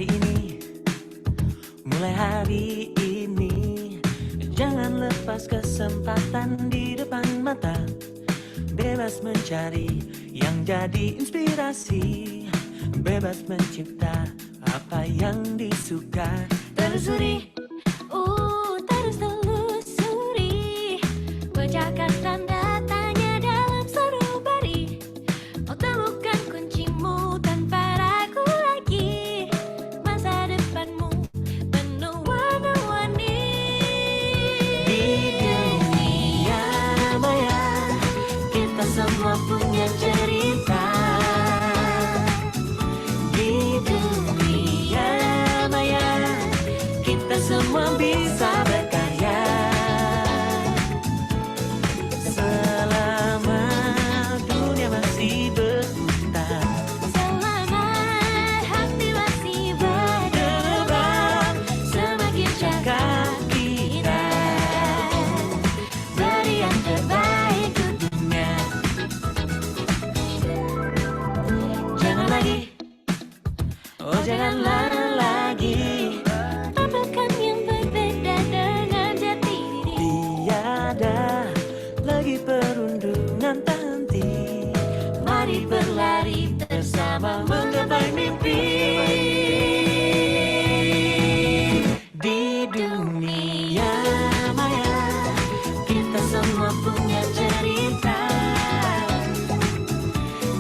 hari ini, mulai hari ini, jangan lepas kesempatan di depan mata. Bebas mencari yang jadi inspirasi, bebas mencipta apa yang disuka. Telusuri, terus telusuri, pecahkan tanda tanya dalam sanubari. Oh, temukan kuncimu tanpa ragu lagi. Masa depanmu penuh warna-warni. Di dunia maya, kita semua punya cerita. Di dunia maya, kita semua bisa berkarya. Selama dunia masih berputar, Selama hati masih berdebar, semakin cakap kita beri yang terbaik untuknya. jangan lagi, oh janganlah lagi. Tampilkan yang berbeda dengan jati diri. Tiada lagi perundungan tak henti. Mari berlari bersama menggapai mimpi. Di dunia maya, kita semua punya cerita.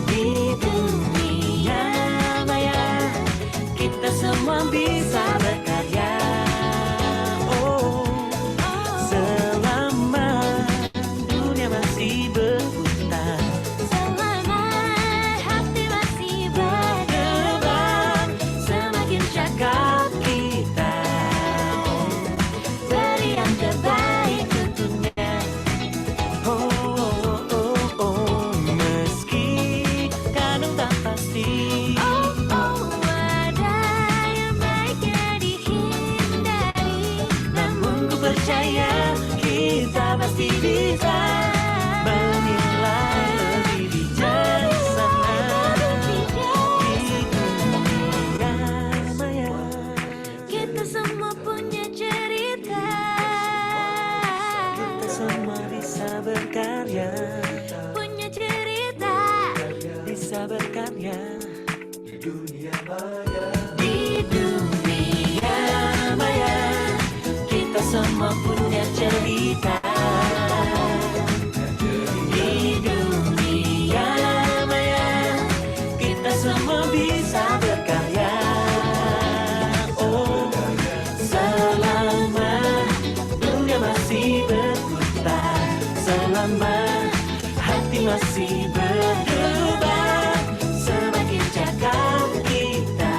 Di dunia maya, kita semua bisa berkarya. Oh, selama dunia masih berputar, Selama hati masih berdebar, semakin cakap kita beri yang terbaik untuknya. meski kadang tak pasti. Ada yang baiknya dihindari, Namun ku percaya kita pasti bisa menilai lebih bijaksana. Di dunia maya, kita semua punya cerita. kita semua bisa berkarya, Punya cerita. bisa berkarya. Di dunia maya, kita semua punya cerita. Di dunia maya, kita semua bisa berkarya. Oh, selama dunia masih berputar, selama hati masih berdebar, semakin cakap kita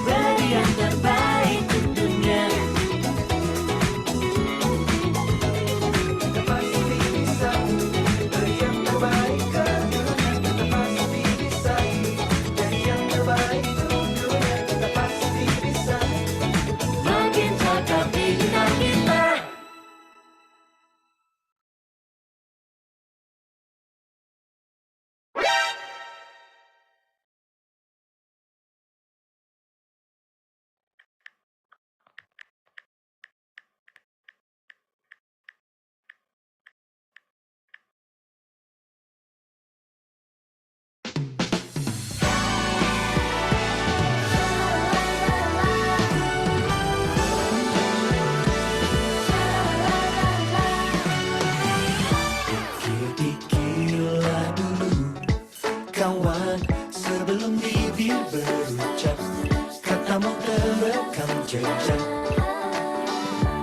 beri yang terbaik tentunya. Kita pasti bisa beri yang terbaik ke dunia. Kita pasti bisa jadi yang terbaik untuk dunia. Kita pasti bisa. Makin cakap digital kita. Sedikitlah dulu kawan, sebelum bibir berucap, katamu terekam jejak.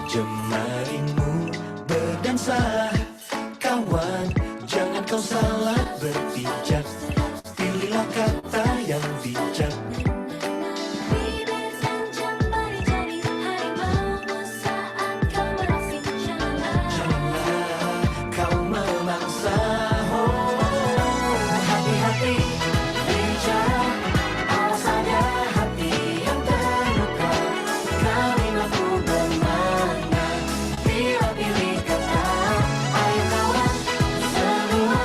Jemarimu berdansa, kawan, jangan kau salah berpijak. Pilihlah kata yang bijak. bibir dan jambari jadi harimau saat kau beraksi. Janganlah kau memangsa. Hati-hati bicara, awas ada hati yang terluka. Kami mampu bermakna bila pilih kata. Ayo kawan semua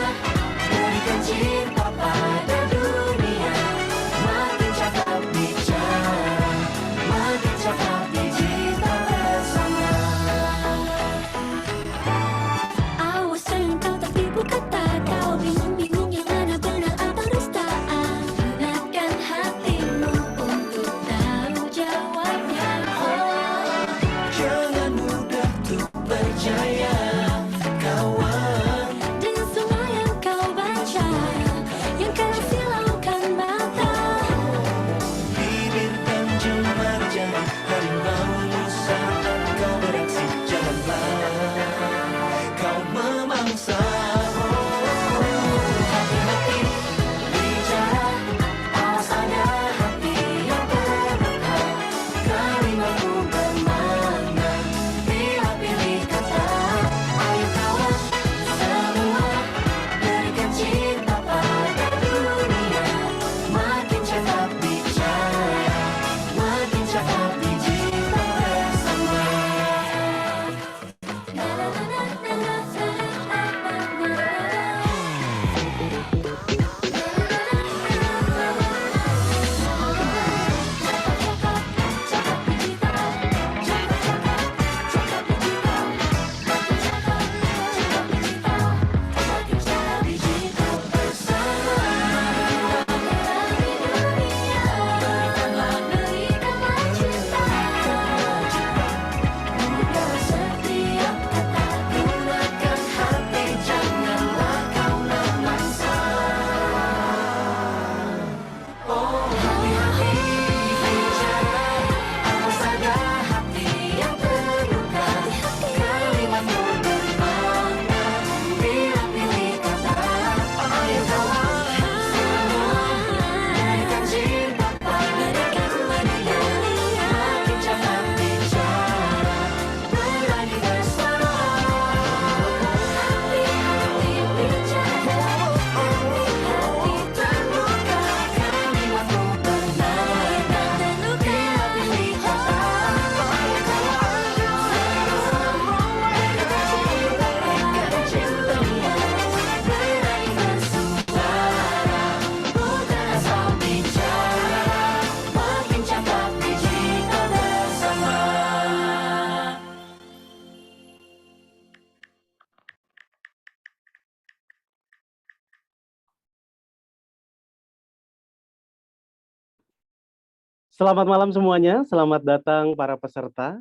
Selamat malam semuanya, selamat datang para peserta.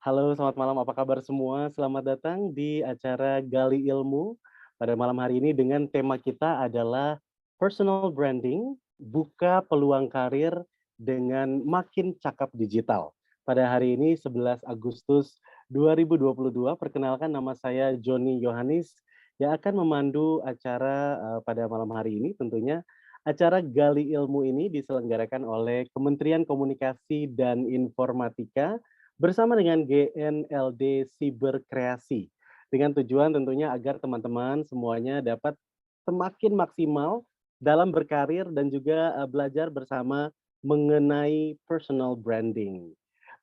Halo, selamat malam, apa kabar semua? Selamat datang di acara Gali Ilmu pada malam hari ini dengan tema kita adalah personal branding, buka peluang karir dengan makin cakap digital. Pada hari ini 11 Agustus 2022, perkenalkan nama saya Joni Yohanis yang akan memandu acara pada malam hari ini tentunya. Acara Gali Ilmu ini diselenggarakan oleh Kementerian Komunikasi dan Informatika bersama dengan GNLD Siberkreasi dengan tujuan tentunya agar teman-teman semuanya dapat semakin maksimal dalam berkarir dan juga belajar bersama mengenai personal branding.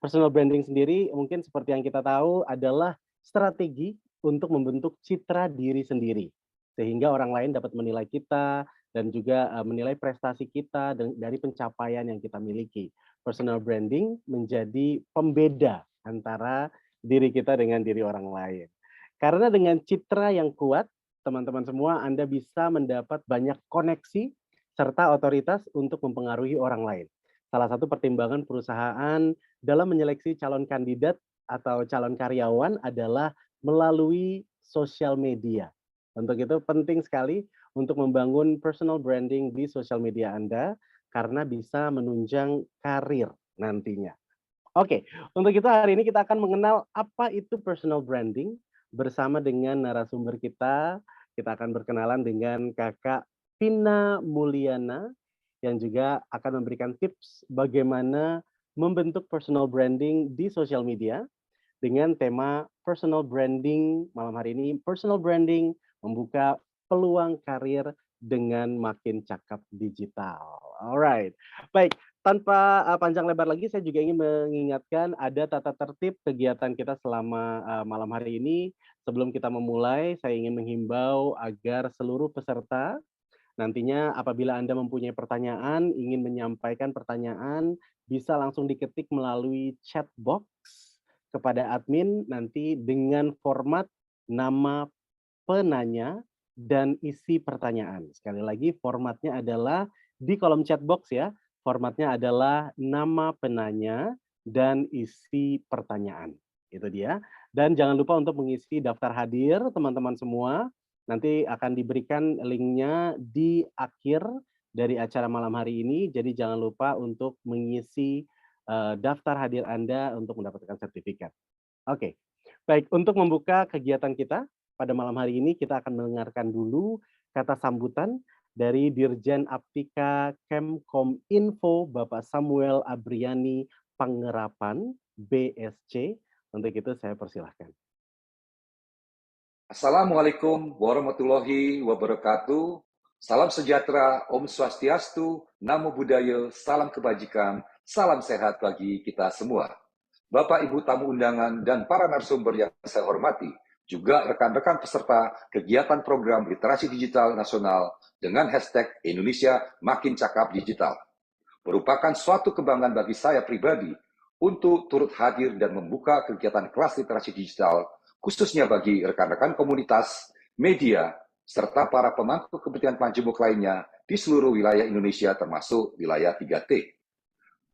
Personal branding sendiri mungkin seperti yang kita tahu adalah strategi untuk membentuk citra diri sendiri sehingga orang lain dapat menilai kita dan juga menilai prestasi kita dari pencapaian yang kita miliki. Personal branding menjadi pembeda antara diri kita dengan diri orang lain. Karena dengan citra yang kuat, teman-teman semua, Anda bisa mendapat banyak koneksi serta otoritas untuk mempengaruhi orang lain. Salah satu pertimbangan perusahaan dalam menyeleksi calon kandidat atau calon karyawan adalah melalui sosial media. Untuk itu penting sekali untuk membangun personal branding di sosial media Anda karena bisa menunjang karir nantinya. Oke, untuk itu hari ini kita akan mengenal apa itu personal branding bersama dengan narasumber kita. Kita akan berkenalan dengan Kakak Vina Mulyana yang juga akan memberikan tips bagaimana membentuk personal branding di sosial media dengan tema personal branding malam hari ini, personal branding membuka peluang karir dengan makin cakap digital. Alright, baik. Tanpa panjang lebar lagi, saya juga ingin mengingatkan ada tata tertib kegiatan kita selama malam hari ini. Sebelum kita memulai, saya ingin menghimbau agar seluruh peserta nantinya apabila Anda mempunyai pertanyaan, ingin menyampaikan pertanyaan, bisa langsung diketik melalui chat box kepada admin nanti dengan format nama penanya dan isi pertanyaan. Sekali lagi formatnya adalah di kolom chat box ya. Formatnya adalah nama penanya dan isi pertanyaan. Itu dia. Dan jangan lupa untuk mengisi daftar hadir teman-teman semua. Nanti akan diberikan linknya di akhir dari acara malam hari ini. Jadi jangan lupa untuk mengisi daftar hadir Anda untuk mendapatkan sertifikat. Oke, baik. Untuk membuka kegiatan kita pada malam hari ini, kita akan mendengarkan dulu kata sambutan dari Dirjen Aptika Kemkominfo, Bapak Samuel Abriani Pangerapan, BSC. Untuk itu saya persilahkan. Assalamualaikum warahmatullahi wabarakatuh. Salam sejahtera, Om Swastiastu, Namo Buddhaya, salam kebajikan, salam sehat bagi kita semua. Bapak, Ibu tamu undangan, dan para narasumber yang saya hormati, juga rekan-rekan peserta kegiatan program literasi digital nasional dengan hashtag Indonesia Makin Cakap Digital. Merupakan suatu kebanggaan bagi saya pribadi untuk turut hadir dan membuka kegiatan kelas literasi digital khususnya bagi rekan-rekan komunitas, media, serta para pemangku kepentingan majemuk lainnya di seluruh wilayah Indonesia termasuk wilayah 3T.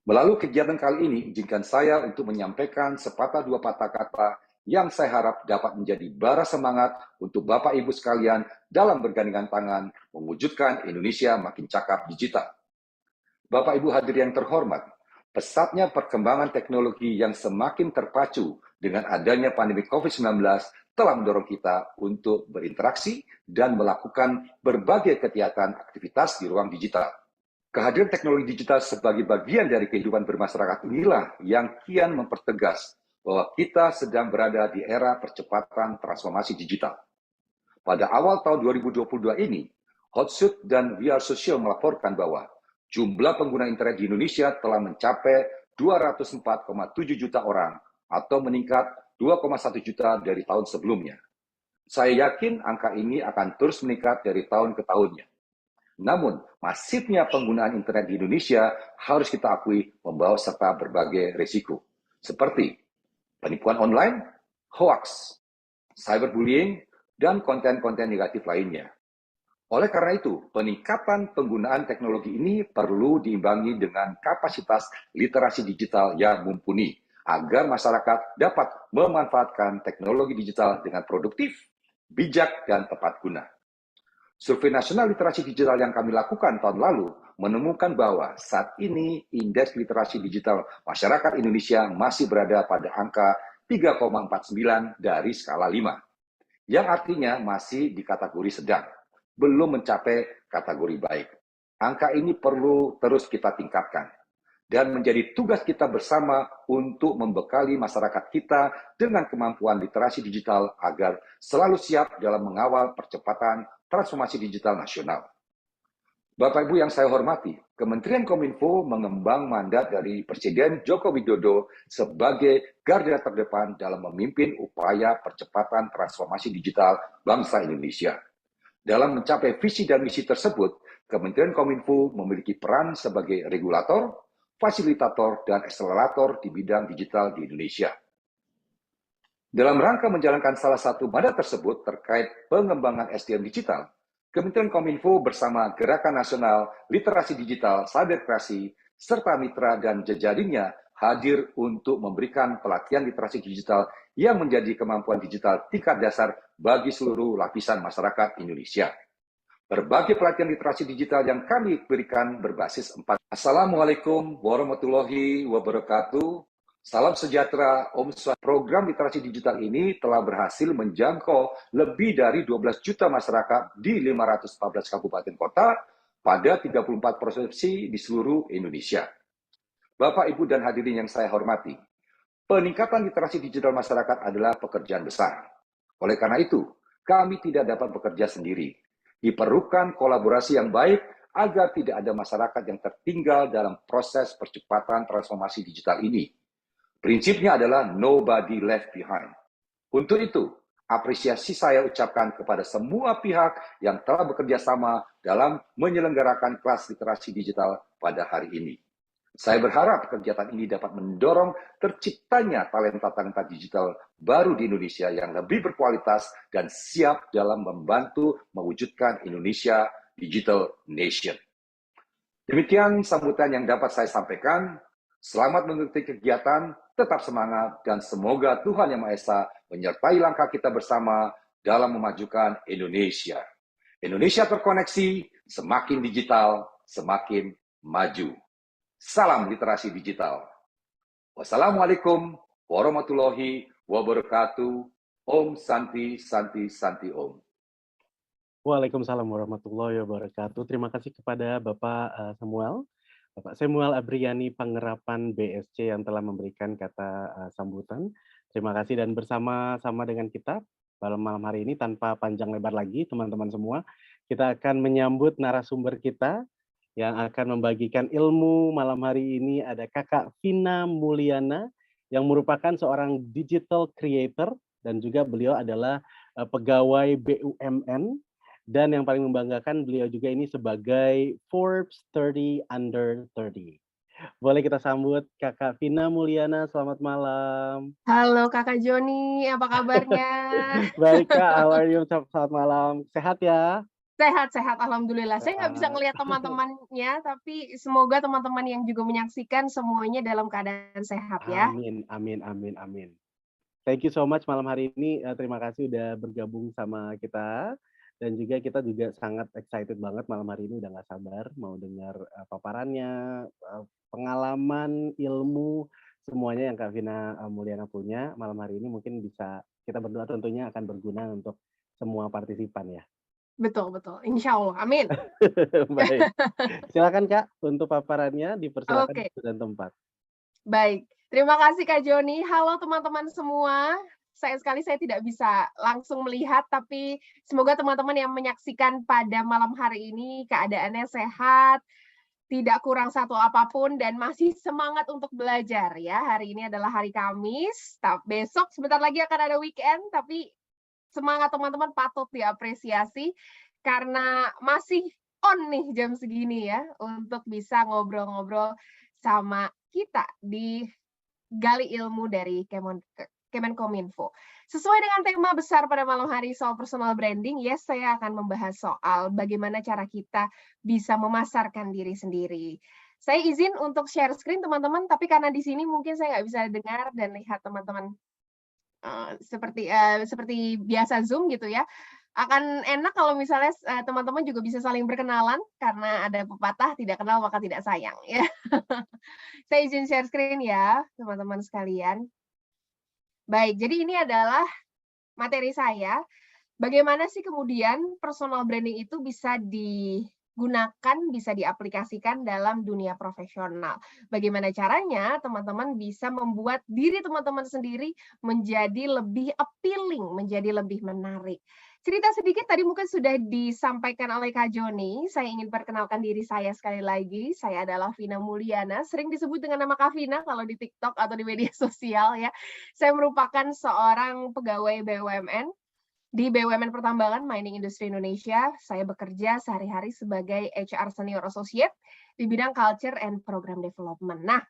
Melalui kegiatan kali ini, izinkan saya untuk menyampaikan sepatah dua patah kata yang saya harap dapat menjadi bara semangat untuk Bapak Ibu sekalian dalam bergandengan tangan mewujudkan Indonesia makin cakap digital. Bapak Ibu hadirin yang terhormat, pesatnya perkembangan teknologi yang semakin terpacu dengan adanya pandemi COVID-19 telah mendorong kita untuk berinteraksi dan melakukan berbagai kegiatan aktivitas di ruang digital. Kehadiran teknologi digital sebagai bagian dari kehidupan bermasyarakat inilah yang kian mempertegas bahwa kita sedang berada di era percepatan transformasi digital. Pada awal tahun 2022 ini, Hotsuite dan VR Social melaporkan bahwa jumlah pengguna internet di Indonesia telah mencapai 204,7 juta orang atau meningkat 2,1 juta dari tahun sebelumnya. Saya yakin angka ini akan terus meningkat dari tahun ke tahunnya. Namun, masifnya penggunaan internet di Indonesia harus kita akui membawa serta berbagai risiko, seperti penipuan online, hoax, cyberbullying, dan konten-konten negatif lainnya. Oleh karena itu, peningkatan penggunaan teknologi ini perlu diimbangi dengan kapasitas literasi digital yang mumpuni agar masyarakat dapat memanfaatkan teknologi digital dengan produktif, bijak, dan tepat guna. Survei nasional literasi digital yang kami lakukan tahun lalu menemukan bahwa saat ini indeks literasi digital masyarakat Indonesia masih berada pada angka 3,49 dari skala 5, yang artinya masih di kategori sedang, belum mencapai kategori baik. Angka ini perlu terus kita tingkatkan dan menjadi tugas kita bersama untuk membekali masyarakat kita dengan kemampuan literasi digital agar selalu siap dalam mengawal percepatan transformasi digital nasional. Bapak Ibu yang saya hormati, Kementerian Kominfo mengembang mandat dari Presiden Joko Widodo sebagai garda terdepan dalam memimpin upaya percepatan transformasi digital bangsa Indonesia. Dalam mencapai visi dan misi tersebut, Kementerian Kominfo memiliki peran sebagai regulator, fasilitator, dan akselerator di bidang digital di Indonesia. Dalam rangka menjalankan salah satu mandat tersebut terkait pengembangan SDM digital, Kementerian Kominfo bersama Gerakan Nasional Literasi Digital Cyber Kreasi serta mitra dan jejaringnya hadir untuk memberikan pelatihan literasi digital yang menjadi kemampuan digital tingkat dasar bagi seluruh lapisan masyarakat Indonesia. Berbagai pelatihan literasi digital yang kami berikan berbasis 4. Assalamualaikum warahmatullahi wabarakatuh. Salam sejahtera, Om Swastiastu. Program literasi digital ini telah berhasil menjangkau lebih dari 12 juta masyarakat di 514 kabupaten kota pada 34 provinsi di seluruh Indonesia. Bapak, Ibu, dan hadirin yang saya hormati, peningkatan literasi digital masyarakat adalah pekerjaan besar. Oleh karena itu, kami tidak dapat bekerja sendiri. Diperlukan kolaborasi yang baik agar tidak ada masyarakat yang tertinggal dalam proses percepatan transformasi digital ini. Prinsipnya adalah nobody left behind. Untuk itu, apresiasi saya ucapkan kepada semua pihak yang telah bekerja sama dalam menyelenggarakan kelas literasi digital pada hari ini. Saya berharap kegiatan ini dapat mendorong terciptanya talenta-talenta digital baru di Indonesia yang lebih berkualitas dan siap dalam membantu mewujudkan Indonesia Digital Nation. Demikian sambutan yang dapat saya sampaikan. Selamat mengikuti kegiatan, tetap semangat, dan semoga Tuhan Yang Maha Esa menyertai langkah kita bersama dalam memajukan Indonesia. Indonesia terkoneksi, semakin digital, semakin maju. Salam literasi digital. Wassalamualaikum warahmatullahi wabarakatuh. Om Santi Santi Santi Om. Waalaikumsalam warahmatullahi wabarakatuh. Terima kasih kepada Bapak Samuel. Bapak Samuel Abriani Pangerapan BSC yang telah memberikan kata sambutan. Terima kasih dan bersama-sama dengan kita pada malam hari ini tanpa panjang lebar lagi teman-teman semua, kita akan menyambut narasumber kita yang akan membagikan ilmu malam hari ini. Ada Kakak Vina Mulyana yang merupakan seorang digital creator dan juga beliau adalah pegawai BUMN. Dan yang paling membanggakan, beliau juga ini sebagai Forbes 30 Under 30. Boleh kita sambut Kakak Vina Mulyana, selamat malam. Halo Kakak Joni, apa kabarnya? Baik Kak, how are you? Selamat malam, sehat ya? Sehat-sehat, Alhamdulillah. Saya nggak bisa ngelihat teman-temannya, tapi semoga teman-teman yang juga menyaksikan semuanya dalam keadaan sehat ya. Amin, amin, amin, amin. Thank you so much malam hari ini, terima kasih udah bergabung sama kita. Dan juga kita juga sangat excited banget malam hari ini, udah nggak sabar mau dengar paparannya, pengalaman, ilmu, semuanya yang Kak Vina Mulyana punya malam hari ini. Mungkin bisa kita berdoa tentunya akan berguna untuk semua partisipan ya. Betul, betul. Insya Allah, amin. Baik, silakan Kak untuk paparannya, dipersilakan waktu dan tempat. Baik, terima kasih Kak Joni. Halo teman-teman semua. Sayang sekali saya tidak bisa langsung melihat, tapi semoga teman-teman yang menyaksikan pada malam hari ini keadaannya sehat, tidak kurang satu apapun, dan masih semangat untuk belajar ya. Hari ini adalah hari Kamis, besok sebentar lagi akan ada weekend, tapi semangat teman-teman patut diapresiasi karena masih on nih jam segini ya, untuk bisa ngobrol-ngobrol sama kita di Gali Ilmu dari Kemenkominfo. Sesuai dengan tema besar pada malam hari soal personal branding, yes, saya akan membahas soal bagaimana cara kita bisa memasarkan diri sendiri. Saya izin untuk share screen teman-teman, tapi karena di sini mungkin saya nggak bisa dengar dan lihat teman-teman seperti biasa Zoom gitu ya. Akan enak kalau misalnya teman-teman juga bisa saling berkenalan karena ada pepatah tidak kenal maka tidak sayang ya. Saya izin share screen ya teman-teman sekalian. Baik, jadi ini adalah materi saya. Bagaimana sih kemudian personal branding itu bisa digunakan, bisa diaplikasikan dalam dunia profesional. Bagaimana caranya teman-teman bisa membuat diri teman-teman sendiri menjadi lebih appealing, menjadi lebih menarik. Cerita sedikit tadi mungkin sudah disampaikan oleh Kak Joni. Saya ingin perkenalkan diri saya sekali lagi. Saya adalah Vina Mulyana, sering disebut dengan nama Kak Vina kalau di TikTok atau di media sosial ya. Saya merupakan seorang pegawai BUMN di BUMN Pertambangan Mining Industri Indonesia. Saya bekerja sehari-hari sebagai HR Senior Associate di bidang Culture and Program Development. Nah,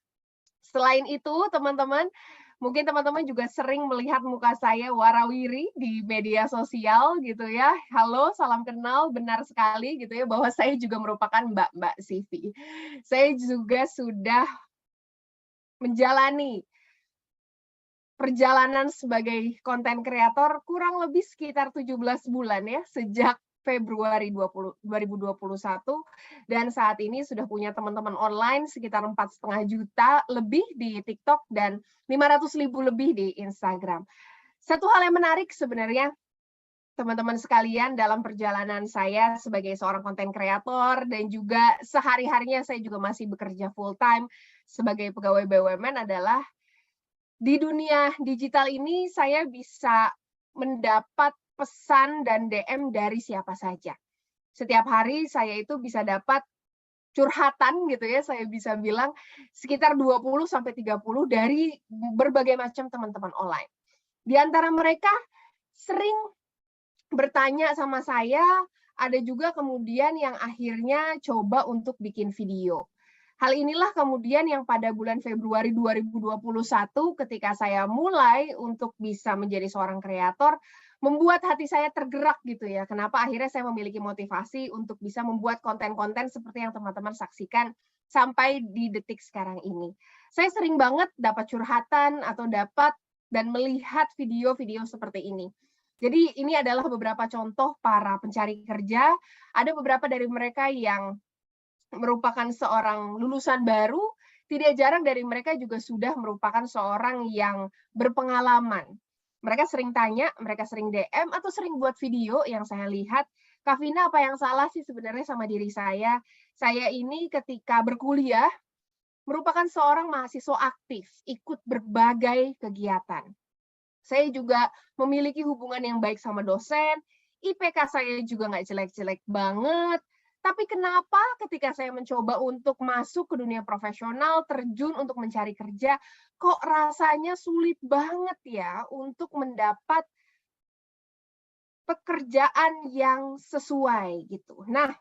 selain itu teman-teman, mungkin teman-teman juga sering melihat muka saya warawiri di media sosial gitu ya. Halo, salam kenal, benar sekali gitu ya bahwa saya juga merupakan Mbak CV. Saya juga sudah menjalani perjalanan sebagai konten kreator kurang lebih sekitar 17 bulan ya, sejak Februari 2021 dan saat ini sudah punya teman-teman online sekitar 4,5 juta lebih di TikTok dan 500.000 lebih di Instagram. Satu hal yang menarik sebenarnya teman-teman sekalian dalam perjalanan saya sebagai seorang konten kreator dan juga sehari-harinya saya juga masih bekerja full time sebagai pegawai BUMN adalah di dunia digital ini saya bisa mendapat pesan dan DM dari siapa saja. Setiap hari saya itu bisa dapat curhatan gitu ya, saya bisa bilang sekitar 20 sampai 30 dari berbagai macam teman-teman online. Di antara mereka sering bertanya sama saya, ada juga kemudian yang akhirnya coba untuk bikin video. Hal inilah kemudian yang pada bulan Februari 2021 ketika saya mulai untuk bisa menjadi seorang kreator, membuat hati saya tergerak gitu ya. Kenapa akhirnya saya memiliki motivasi untuk bisa membuat konten-konten seperti yang teman-teman saksikan sampai di detik sekarang ini. Saya sering banget dapat curhatan atau dapat dan melihat video-video seperti ini. Jadi ini adalah beberapa contoh para pencari kerja. Ada beberapa dari mereka yang merupakan seorang lulusan baru, tidak jarang dari mereka juga sudah merupakan seorang yang berpengalaman. Mereka sering tanya, mereka sering DM, atau sering buat video yang saya lihat, Kak Vina, apa yang salah sih sebenarnya sama diri saya? Saya ini ketika berkuliah, merupakan seorang mahasiswa aktif, ikut berbagai kegiatan. Saya juga memiliki hubungan yang baik sama dosen, IPK saya juga nggak jelek-jelek banget, tapi kenapa ketika saya mencoba untuk masuk ke dunia profesional, terjun untuk mencari kerja, kok rasanya sulit banget ya untuk mendapat pekerjaan yang sesuai gitu. Nah,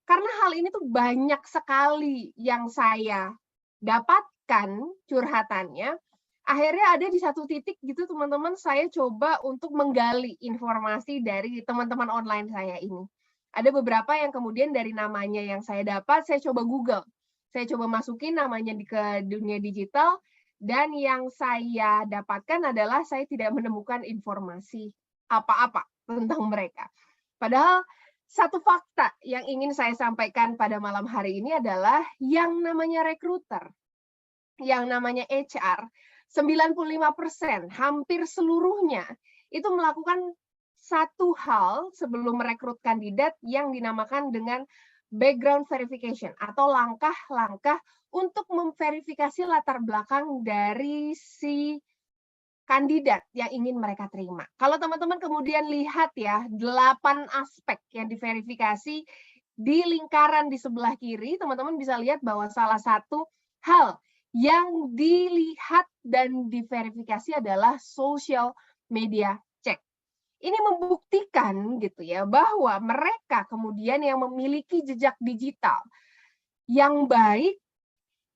karena hal ini tuh banyak sekali yang saya dapatkan curhatannya, akhirnya ada di satu titik gitu teman-teman saya coba untuk menggali informasi dari teman-teman online saya ini. Ada beberapa yang kemudian dari namanya yang saya dapat, saya coba Google. Saya coba masukin namanya ke dunia digital, dan yang saya dapatkan adalah saya tidak menemukan informasi apa-apa tentang mereka. Padahal satu fakta yang ingin saya sampaikan pada malam hari ini adalah yang namanya recruiter, yang namanya HR, 95%, hampir seluruhnya, itu melakukan satu hal sebelum merekrut kandidat yang dinamakan dengan background verification atau langkah-langkah untuk memverifikasi latar belakang dari si kandidat yang ingin mereka terima. Kalau teman-teman kemudian lihat ya, 8 aspek yang diverifikasi di lingkaran di sebelah kiri, teman-teman bisa lihat bahwa salah satu hal yang dilihat dan diverifikasi adalah social media check. Ini membuktikan gitu ya bahwa mereka kemudian yang memiliki jejak digital yang baik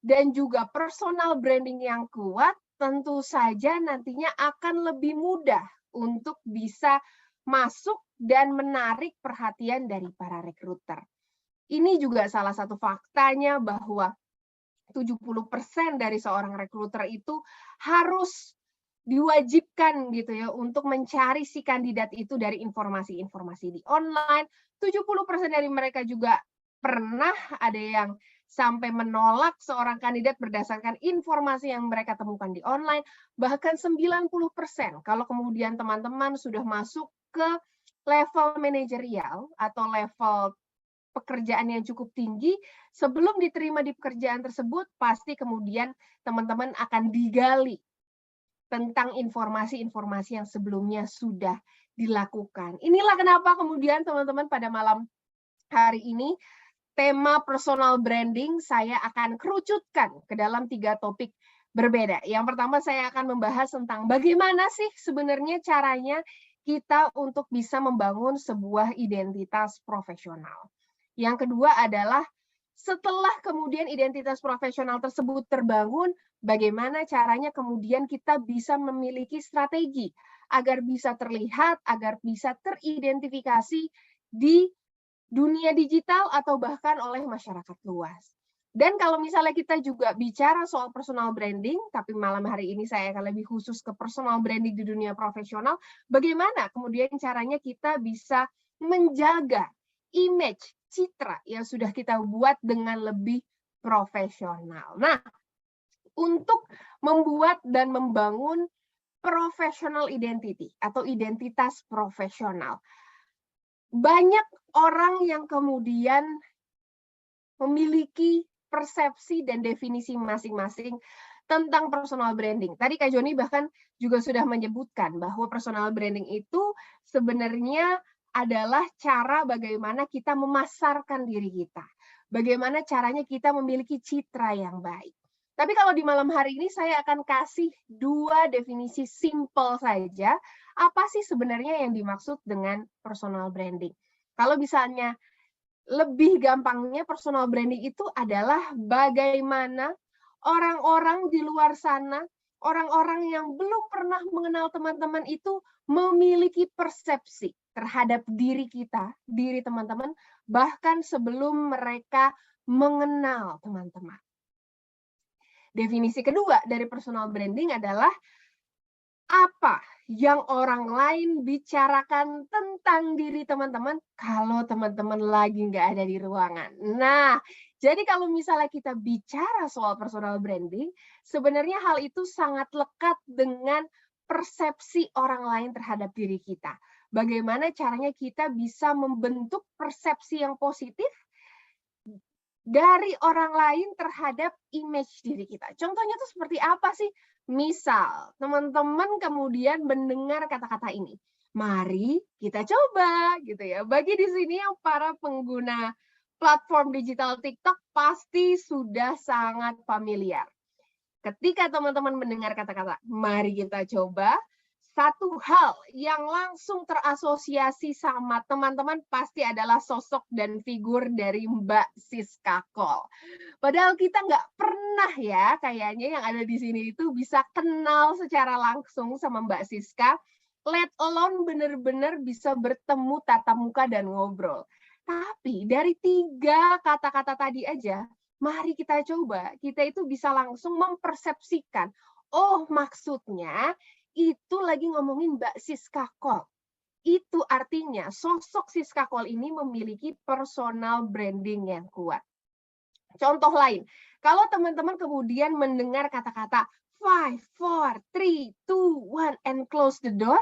dan juga personal branding yang kuat tentu saja nantinya akan lebih mudah untuk bisa masuk dan menarik perhatian dari para rekruter. Ini juga salah satu faktanya bahwa 70% dari seorang rekruter itu harus diwajibkan gitu ya untuk mencari si kandidat itu dari informasi-informasi di online. 70% dari mereka juga pernah ada yang sampai menolak seorang kandidat berdasarkan informasi yang mereka temukan di online. Bahkan 90% kalau kemudian teman-teman sudah masuk ke level manajerial atau level pekerjaan yang cukup tinggi, sebelum diterima di pekerjaan tersebut, pasti kemudian teman-teman akan digali tentang informasi-informasi yang sebelumnya sudah dilakukan. Inilah kenapa kemudian teman-teman pada malam hari ini, tema personal branding saya akan kerucutkan ke dalam 3 topik berbeda. Yang pertama saya akan membahas tentang bagaimana sih sebenarnya caranya kita untuk bisa membangun sebuah identitas profesional. Yang kedua adalah setelah kemudian identitas profesional tersebut terbangun, bagaimana caranya kemudian kita bisa memiliki strategi agar bisa terlihat, agar bisa teridentifikasi di dunia digital atau bahkan oleh masyarakat luas. Dan kalau misalnya kita juga bicara soal personal branding, tapi malam hari ini saya akan lebih khusus ke personal branding di dunia profesional, bagaimana kemudian caranya kita bisa menjaga image, citra yang sudah kita buat dengan lebih profesional. Nah, untuk membuat dan membangun professional identity atau identitas profesional, banyak orang yang kemudian memiliki persepsi dan definisi masing-masing tentang personal branding. Tadi Kak Joni bahkan juga sudah menyebutkan bahwa personal branding itu sebenarnya adalah cara bagaimana kita memasarkan diri kita. Bagaimana caranya kita memiliki citra yang baik. Tapi kalau di malam hari ini saya akan kasih 2 definisi simple saja. Apa sih sebenarnya yang dimaksud dengan personal branding? Kalau misalnya lebih gampangnya personal branding itu adalah bagaimana orang-orang di luar sana, orang-orang yang belum pernah mengenal teman-teman itu memiliki persepsi terhadap diri kita, diri teman-teman, bahkan sebelum mereka mengenal teman-teman. Definisi kedua dari personal branding adalah apa yang orang lain bicarakan tentang diri teman-teman kalau teman-teman lagi nggak ada di ruangan. Nah, jadi kalau misalnya kita bicara soal personal branding, sebenarnya hal itu sangat lekat dengan persepsi orang lain terhadap diri kita. Bagaimana caranya kita bisa membentuk persepsi yang positif dari orang lain terhadap image diri kita. Contohnya itu seperti apa sih? Misal, teman-teman kemudian mendengar kata-kata ini. Mari kita coba gitu ya. Bagi di sini yang para pengguna platform digital TikTok pasti sudah sangat familiar. Ketika teman-teman mendengar kata-kata mari kita coba, satu hal yang langsung terasosiasi sama teman-teman pasti adalah sosok dan figur dari Mbak Siska Kol. Padahal kita nggak pernah ya kayaknya yang ada di sini itu bisa kenal secara langsung sama Mbak Siska, let alone benar-benar bisa bertemu tatap muka dan ngobrol. Tapi dari 3 kata-kata tadi aja, mari kita coba, kita itu bisa langsung mempersepsikan, oh maksudnya itu lagi ngomongin Mbak Siska Kol. Itu artinya sosok Siska Kol ini memiliki personal branding yang kuat. Contoh lain, kalau teman-teman kemudian mendengar kata-kata 5, 4, 3, 2, 1 and close the door,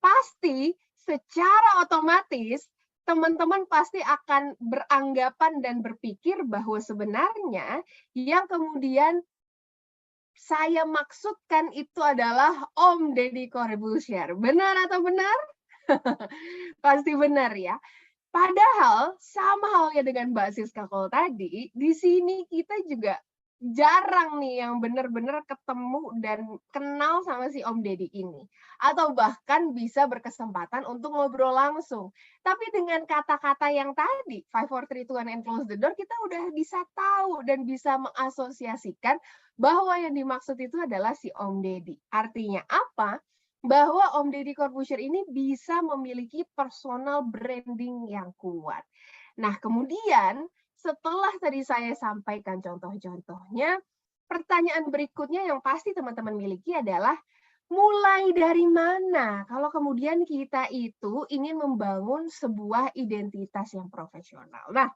pasti secara otomatis teman-teman pasti akan beranggapan dan berpikir bahwa sebenarnya yang kemudian saya maksudkan itu adalah Om Deddy Corbuzier. Benar atau benar? Pasti benar ya. Padahal sama halnya dengan Mbak Siska Kol tadi, di sini kita juga jarang nih yang benar-benar ketemu dan kenal sama si Om Deddy ini. Atau bahkan bisa berkesempatan untuk ngobrol langsung. Tapi dengan kata-kata yang tadi, 5, 4, 3, 2, 1, and close the door, kita udah bisa tahu dan bisa mengasosiasikan bahwa yang dimaksud itu adalah si Om Deddy. Artinya apa? Bahwa Om Deddy Corbuzier ini bisa memiliki personal branding yang kuat. Nah, kemudian setelah tadi saya sampaikan contoh-contohnya, pertanyaan berikutnya yang pasti teman-teman miliki adalah mulai dari mana kalau kemudian kita itu ingin membangun sebuah identitas yang profesional. Nah,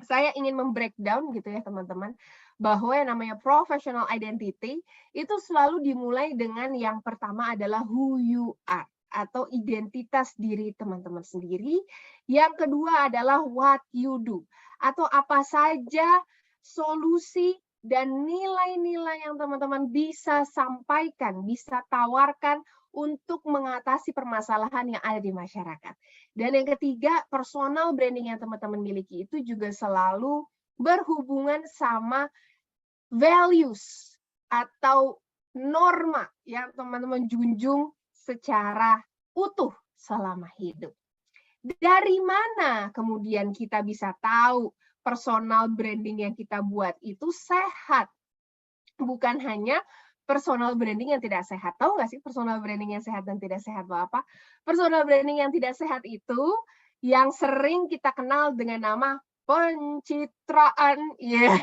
saya ingin membreakdown gitu ya teman-teman, bahwa yang namanya professional identity itu selalu dimulai dengan yang pertama adalah who you are atau identitas diri teman-teman sendiri. Yang kedua adalah what you do atau apa saja solusi dan nilai-nilai yang teman-teman bisa sampaikan, bisa tawarkan untuk mengatasi permasalahan yang ada di masyarakat. Dan yang ketiga, personal branding yang teman-teman miliki itu juga selalu berhubungan sama values atau norma yang teman-teman junjung secara utuh selama hidup. Dari mana kemudian kita bisa tahu personal branding yang kita buat itu sehat? Bukan hanya personal branding yang tidak sehat. Tahu nggak sih personal branding yang sehat dan tidak sehat itu apa? Personal branding yang tidak sehat itu yang sering kita kenal dengan nama pencitraan. Ya.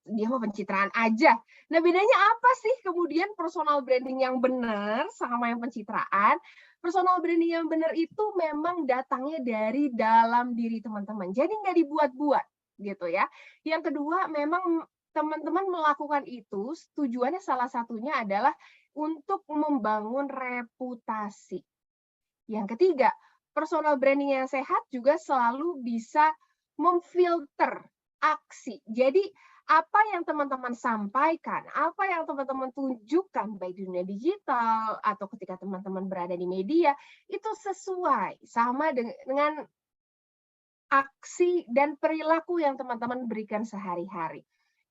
Dia mah pencitraan aja. Nah, bedanya apa sih kemudian personal branding yang benar sama yang pencitraan? Personal branding yang benar itu memang datangnya dari dalam diri teman-teman. Jadi nggak dibuat-buat gitu ya. Yang kedua, memang teman-teman melakukan itu tujuannya salah satunya adalah untuk membangun reputasi. Yang ketiga, personal branding yang sehat juga selalu bisa memfilter aksi. Jadi apa yang teman-teman sampaikan, apa yang teman-teman tunjukkan baik di dunia digital atau ketika teman-teman berada di media, itu sesuai sama dengan aksi dan perilaku yang teman-teman berikan sehari-hari.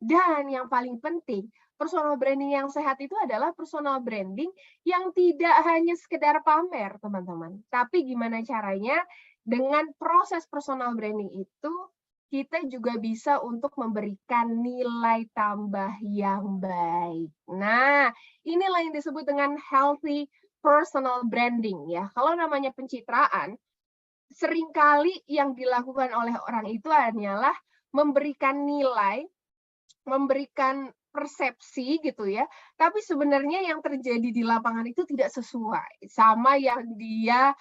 Dan yang paling penting, personal branding yang sehat itu adalah personal branding yang tidak hanya sekedar pamer, teman-teman. Tapi gimana caranya dengan proses personal branding itu, kita juga bisa untuk memberikan nilai tambah yang baik. Nah, inilah yang disebut dengan healthy personal branding ya. Kalau namanya pencitraan, seringkali yang dilakukan oleh orang itu hanyalah memberikan nilai, memberikan persepsi gitu ya. Tapi sebenarnya yang terjadi di lapangan itu tidak sesuai sama yang dia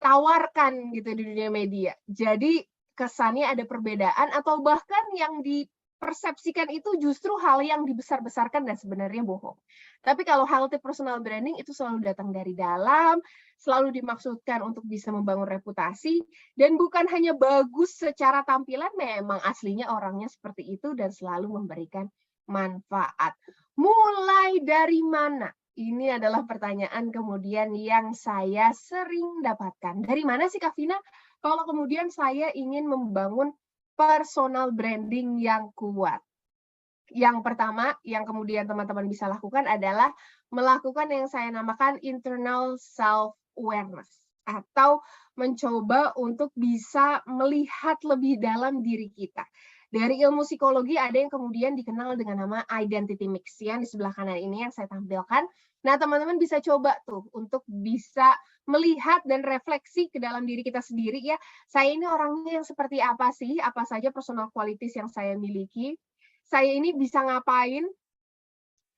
tawarkan gitu di dunia media. Jadi kesannya ada perbedaan atau bahkan yang dipersepsikan itu justru hal yang dibesar-besarkan dan sebenarnya bohong. Tapi kalau healthy personal branding itu selalu datang dari dalam, selalu dimaksudkan untuk bisa membangun reputasi, dan bukan hanya bagus secara tampilan, memang aslinya orangnya seperti itu dan selalu memberikan manfaat. Mulai dari mana? Ini adalah pertanyaan kemudian yang saya sering dapatkan. Dari mana sih Kak Vina? Kalau kemudian saya ingin membangun personal branding yang kuat. Yang pertama, yang kemudian teman-teman bisa lakukan adalah melakukan yang saya namakan internal self-awareness. Atau mencoba untuk bisa melihat lebih dalam diri kita. Dari ilmu psikologi ada yang kemudian dikenal dengan nama identity mix. Yang di sebelah kanan ini yang saya tampilkan. Nah, teman-teman bisa coba tuh untuk bisa melihat dan refleksi ke dalam diri kita sendiri ya. Saya ini orangnya yang seperti apa sih? Apa saja personal qualities yang saya miliki? Saya ini bisa ngapain?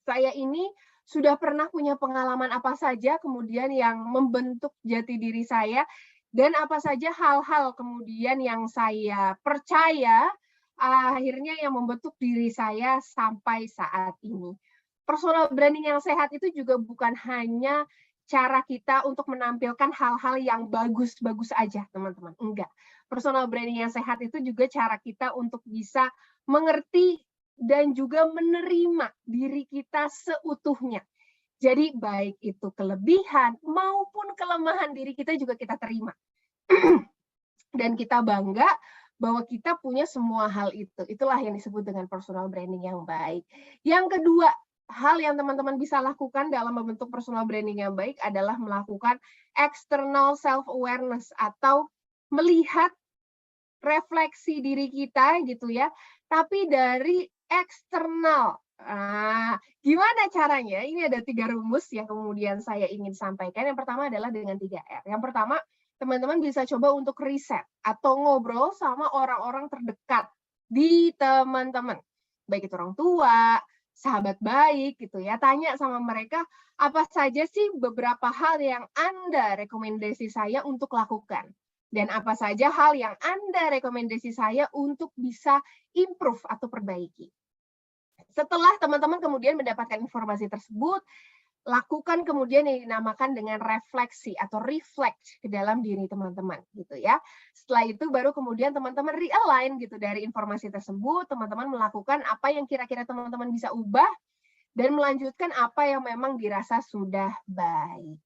Saya ini sudah pernah punya pengalaman apa saja kemudian yang membentuk jati diri saya? Dan apa saja hal-hal kemudian yang saya percaya akhirnya yang membentuk diri saya sampai saat ini. Personal branding yang sehat itu juga bukan hanya cara kita untuk menampilkan hal-hal yang bagus-bagus aja, teman-teman. Enggak. Personal branding yang sehat itu juga cara kita untuk bisa mengerti dan juga menerima diri kita seutuhnya. Jadi baik itu kelebihan maupun kelemahan diri kita juga kita terima. Dan kita bangga bahwa kita punya semua hal itu. Itulah yang disebut dengan personal branding yang baik. Yang kedua, hal yang teman-teman bisa lakukan dalam membentuk personal branding yang baik adalah melakukan external self-awareness atau melihat refleksi diri kita gitu ya, tapi dari eksternal. Gimana caranya? Ini ada 3 rumus yang kemudian saya ingin sampaikan. Yang pertama adalah dengan 3R. Yang pertama, teman-teman bisa coba untuk riset atau ngobrol sama orang-orang terdekat di teman-teman. Baik itu orang tua, sahabat baik gitu ya. Tanya sama mereka, apa saja sih beberapa hal yang Anda rekomendasi saya untuk lakukan? Dan apa saja hal yang Anda rekomendasi saya untuk bisa improve atau perbaiki. Setelah teman-teman kemudian mendapatkan informasi tersebut, lakukan kemudian yang dinamakan dengan refleksi atau reflect ke dalam diri teman-teman gitu ya. Setelah itu baru kemudian teman-teman realign gitu dari informasi tersebut, teman-teman melakukan apa yang kira-kira teman-teman bisa ubah dan melanjutkan apa yang memang dirasa sudah baik.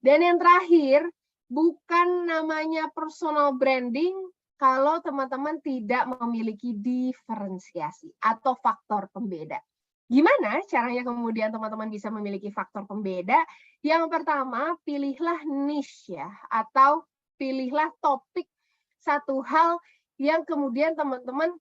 Dan yang terakhir, bukan namanya personal branding kalau teman-teman tidak memiliki diferensiasi atau faktor pembeda. Gimana caranya kemudian teman-teman bisa memiliki faktor pembeda? Yang pertama, pilihlah niche ya, atau pilihlah topik satu hal yang kemudian teman-teman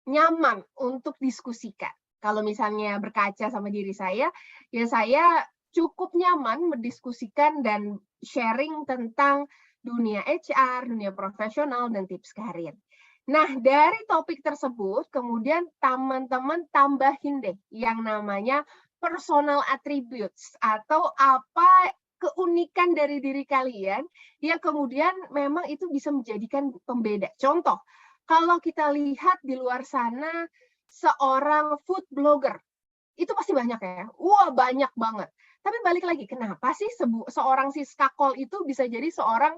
nyaman untuk diskusikan. Kalau misalnya berkaca sama diri saya, ya saya cukup nyaman mendiskusikan dan sharing tentang dunia HR, dunia profesional, dan tips karir. Nah, dari topik tersebut, kemudian teman-teman tambahin deh yang namanya personal attributes atau apa keunikan dari diri kalian yang kemudian memang itu bisa menjadikan pembeda. Contoh, kalau kita lihat di luar sana seorang food blogger, itu pasti banyak ya. Wah, banyak banget. Tapi balik lagi, kenapa sih seorang Siska Kol itu bisa jadi seorang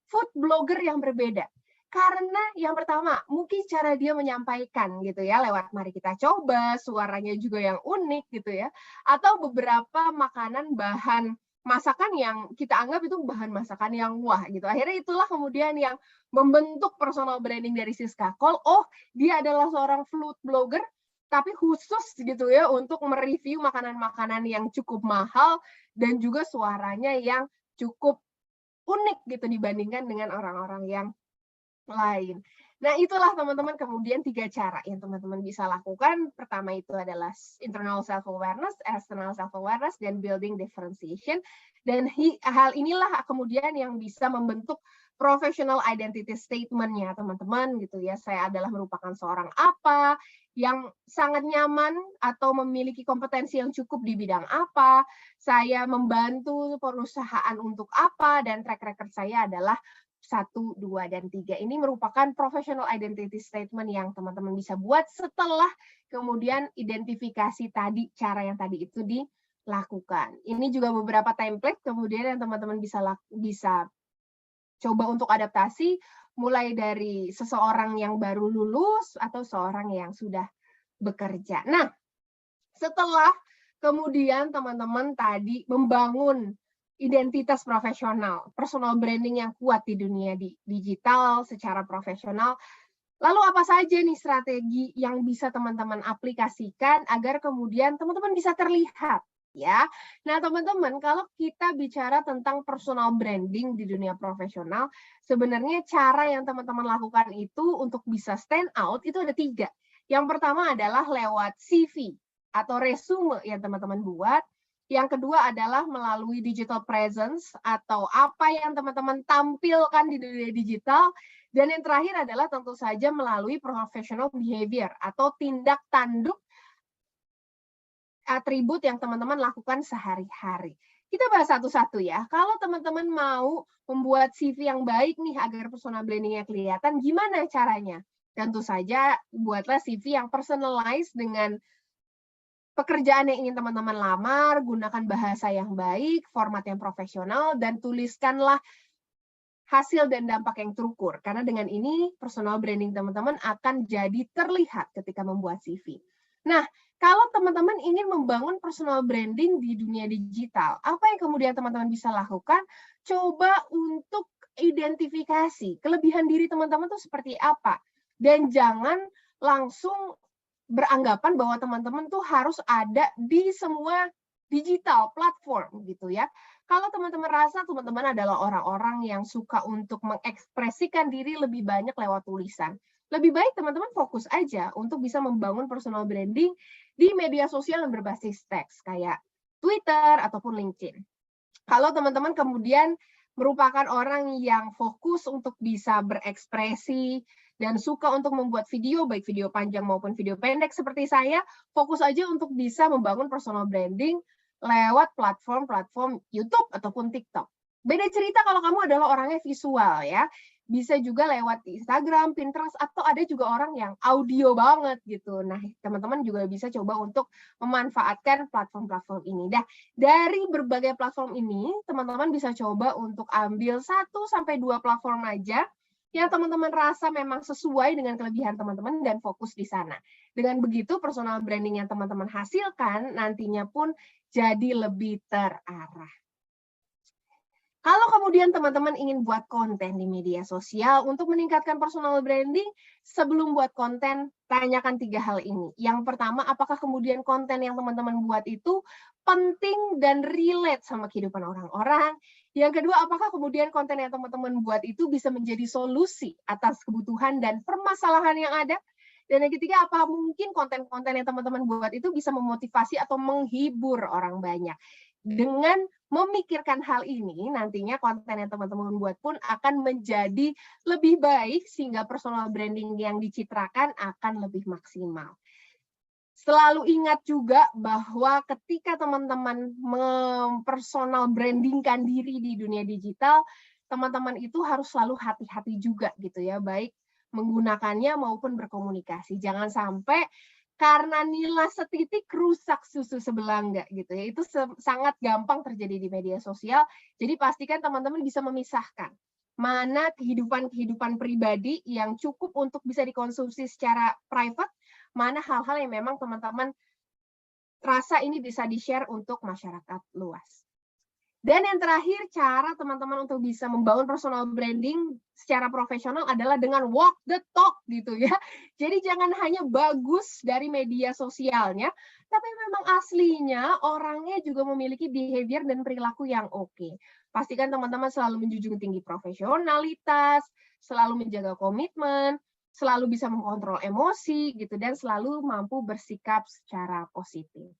food blogger yang berbeda? Karena yang pertama, mungkin cara dia menyampaikan gitu ya, lewat mari kita coba, suaranya juga yang unik gitu ya. Atau beberapa makanan bahan masakan yang kita anggap itu bahan masakan yang wah gitu. Akhirnya itulah kemudian yang membentuk personal branding dari Siska Kol. Oh, dia adalah seorang food blogger tapi khusus gitu ya untuk mereview makanan-makanan yang cukup mahal dan juga suaranya yang cukup unik gitu dibandingkan dengan orang-orang yang lain. Nah, itulah teman-teman kemudian 3 cara yang teman-teman bisa lakukan. Pertama itu adalah internal self-awareness, external self-awareness, dan building differentiation. Dan hal inilah kemudian yang bisa membentuk professional identity statement-nya teman-teman gitu ya. Saya adalah merupakan seorang apa, yang sangat nyaman atau memiliki kompetensi yang cukup di bidang apa, saya membantu perusahaan untuk apa, dan track record saya adalah 1, 2, dan 3. Ini merupakan professional identity statement yang teman-teman bisa buat setelah kemudian identifikasi tadi, cara yang tadi itu dilakukan. Ini juga beberapa template kemudian yang teman-teman bisa coba untuk adaptasi, mulai dari seseorang yang baru lulus atau seorang yang sudah bekerja. Nah, setelah kemudian teman-teman tadi membangun identitas profesional, personal branding yang kuat di dunia digital secara profesional, lalu apa saja nih strategi yang bisa teman-teman aplikasikan agar kemudian teman-teman bisa terlihat? Ya, nah teman-teman, kalau kita bicara tentang personal branding di dunia profesional, sebenarnya cara yang teman-teman lakukan itu untuk bisa stand out itu ada 3. Yang pertama adalah lewat CV atau resume yang teman-teman buat. Yang kedua adalah melalui digital presence atau apa yang teman-teman tampilkan di dunia digital. Dan yang terakhir adalah tentu saja melalui professional behavior atau tindak tanduk atribut yang teman-teman lakukan sehari-hari. Kita bahas satu-satu ya. Kalau teman-teman mau membuat CV yang baik nih agar personal branding-nya kelihatan, gimana caranya? Tentu saja buatlah CV yang personalized dengan pekerjaan yang ingin teman-teman lamar, gunakan bahasa yang baik, format yang profesional, dan tuliskanlah hasil dan dampak yang terukur. Karena dengan ini personal branding teman-teman akan jadi terlihat ketika membuat CV. Nah, kalau teman-teman ingin membangun personal branding di dunia digital, apa yang kemudian teman-teman bisa lakukan? Coba untuk identifikasi kelebihan diri teman-teman tuh seperti apa. Dan jangan langsung beranggapan bahwa teman-teman tuh harus ada di semua digital platform gitu ya. Kalau teman-teman rasa teman-teman adalah orang-orang yang suka untuk mengekspresikan diri lebih banyak lewat tulisan, lebih baik teman-teman fokus aja untuk bisa membangun personal branding di media sosial yang berbasis teks kayak Twitter ataupun LinkedIn. Kalau teman-teman kemudian merupakan orang yang fokus untuk bisa berekspresi dan suka untuk membuat video, baik video panjang maupun video pendek seperti saya, fokus aja untuk bisa membangun personal branding lewat platform-platform YouTube ataupun TikTok. Beda cerita kalau kamu adalah orangnya visual ya. Bisa juga lewat Instagram, Pinterest, atau ada juga orang yang audio banget gitu. Nah, teman-teman juga bisa coba untuk memanfaatkan platform-platform ini. Nah, dari berbagai platform ini, teman-teman bisa coba untuk ambil 1-2 platform aja yang teman-teman rasa memang sesuai dengan kelebihan teman-teman dan fokus di sana. Dengan begitu, personal branding yang teman-teman hasilkan nantinya pun jadi lebih terarah. Kalau kemudian teman-teman ingin buat konten di media sosial untuk meningkatkan personal branding, sebelum buat konten, tanyakan 3 hal ini. Yang pertama, apakah kemudian konten yang teman-teman buat itu penting dan relate sama kehidupan orang-orang? Yang kedua, apakah kemudian konten yang teman-teman buat itu bisa menjadi solusi atas kebutuhan dan permasalahan yang ada? Dan yang ketiga, apa mungkin konten-konten yang teman-teman buat itu bisa memotivasi atau menghibur orang banyak? Dengan memikirkan hal ini, nantinya konten yang teman-teman buat pun akan menjadi lebih baik sehingga personal branding yang dicitrakan akan lebih maksimal. Selalu ingat juga bahwa ketika teman-teman mempersonal brandingkan diri di dunia digital, teman-teman itu harus selalu hati-hati juga gitu ya, baik menggunakannya maupun berkomunikasi. Jangan sampai karena nilai setitik rusak susu sebelanga gitu ya. Itu sangat gampang terjadi di media sosial. Jadi pastikan teman-teman bisa memisahkan mana kehidupan pribadi yang cukup untuk bisa dikonsumsi secara private, mana hal-hal yang memang teman-teman rasa ini bisa di-share untuk masyarakat luas. Dan yang terakhir, cara teman-teman untuk bisa membangun personal branding secara profesional adalah dengan walk the talk gitu ya. Jadi jangan hanya bagus dari media sosialnya, tapi memang aslinya orangnya juga memiliki behavior dan perilaku yang oke. Pastikan teman-teman selalu menjunjung tinggi profesionalitas, selalu menjaga komitmen, selalu bisa mengontrol emosi gitu, dan selalu mampu bersikap secara positif.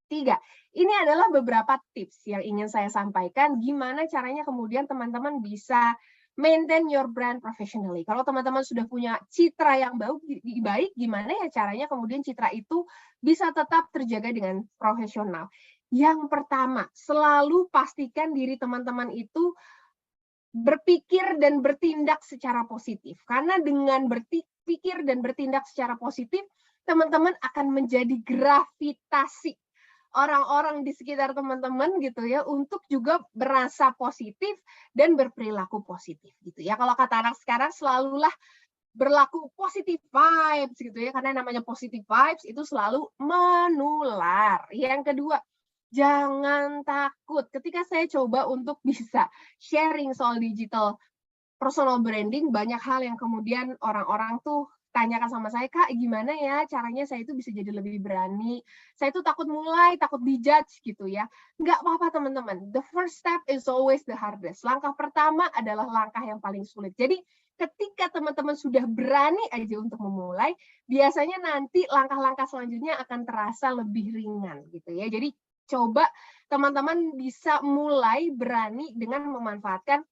3. Ini adalah beberapa tips yang ingin saya sampaikan gimana caranya kemudian teman-teman bisa maintain your brand professionally. Kalau teman-teman sudah punya citra yang baik, gimana ya caranya kemudian citra itu bisa tetap terjaga dengan profesional. Yang pertama, selalu pastikan diri teman-teman itu berpikir dan bertindak secara positif. Karena dengan berpikir dan bertindak secara positif, teman-teman akan menjadi gravitasi orang-orang di sekitar teman-teman gitu ya untuk juga berasa positif dan berperilaku positif gitu ya. Kalau kata anak sekarang selalulah berlaku positive vibes gitu ya, karena namanya positive vibes itu selalu menular. Yang kedua, jangan takut ketika saya coba untuk bisa sharing soal digital personal branding, banyak hal yang kemudian orang-orang tuh tanyakan sama saya, Kak, gimana ya caranya saya itu bisa jadi lebih berani? Saya tuh takut mulai, takut dijudge gitu ya. Nggak apa-apa teman-teman, the first step is always the hardest. Langkah pertama adalah langkah yang paling sulit. Jadi ketika teman-teman sudah berani aja untuk memulai, biasanya nanti langkah-langkah selanjutnya akan terasa lebih ringan gitu ya. Jadi coba teman-teman bisa mulai berani dengan memanfaatkan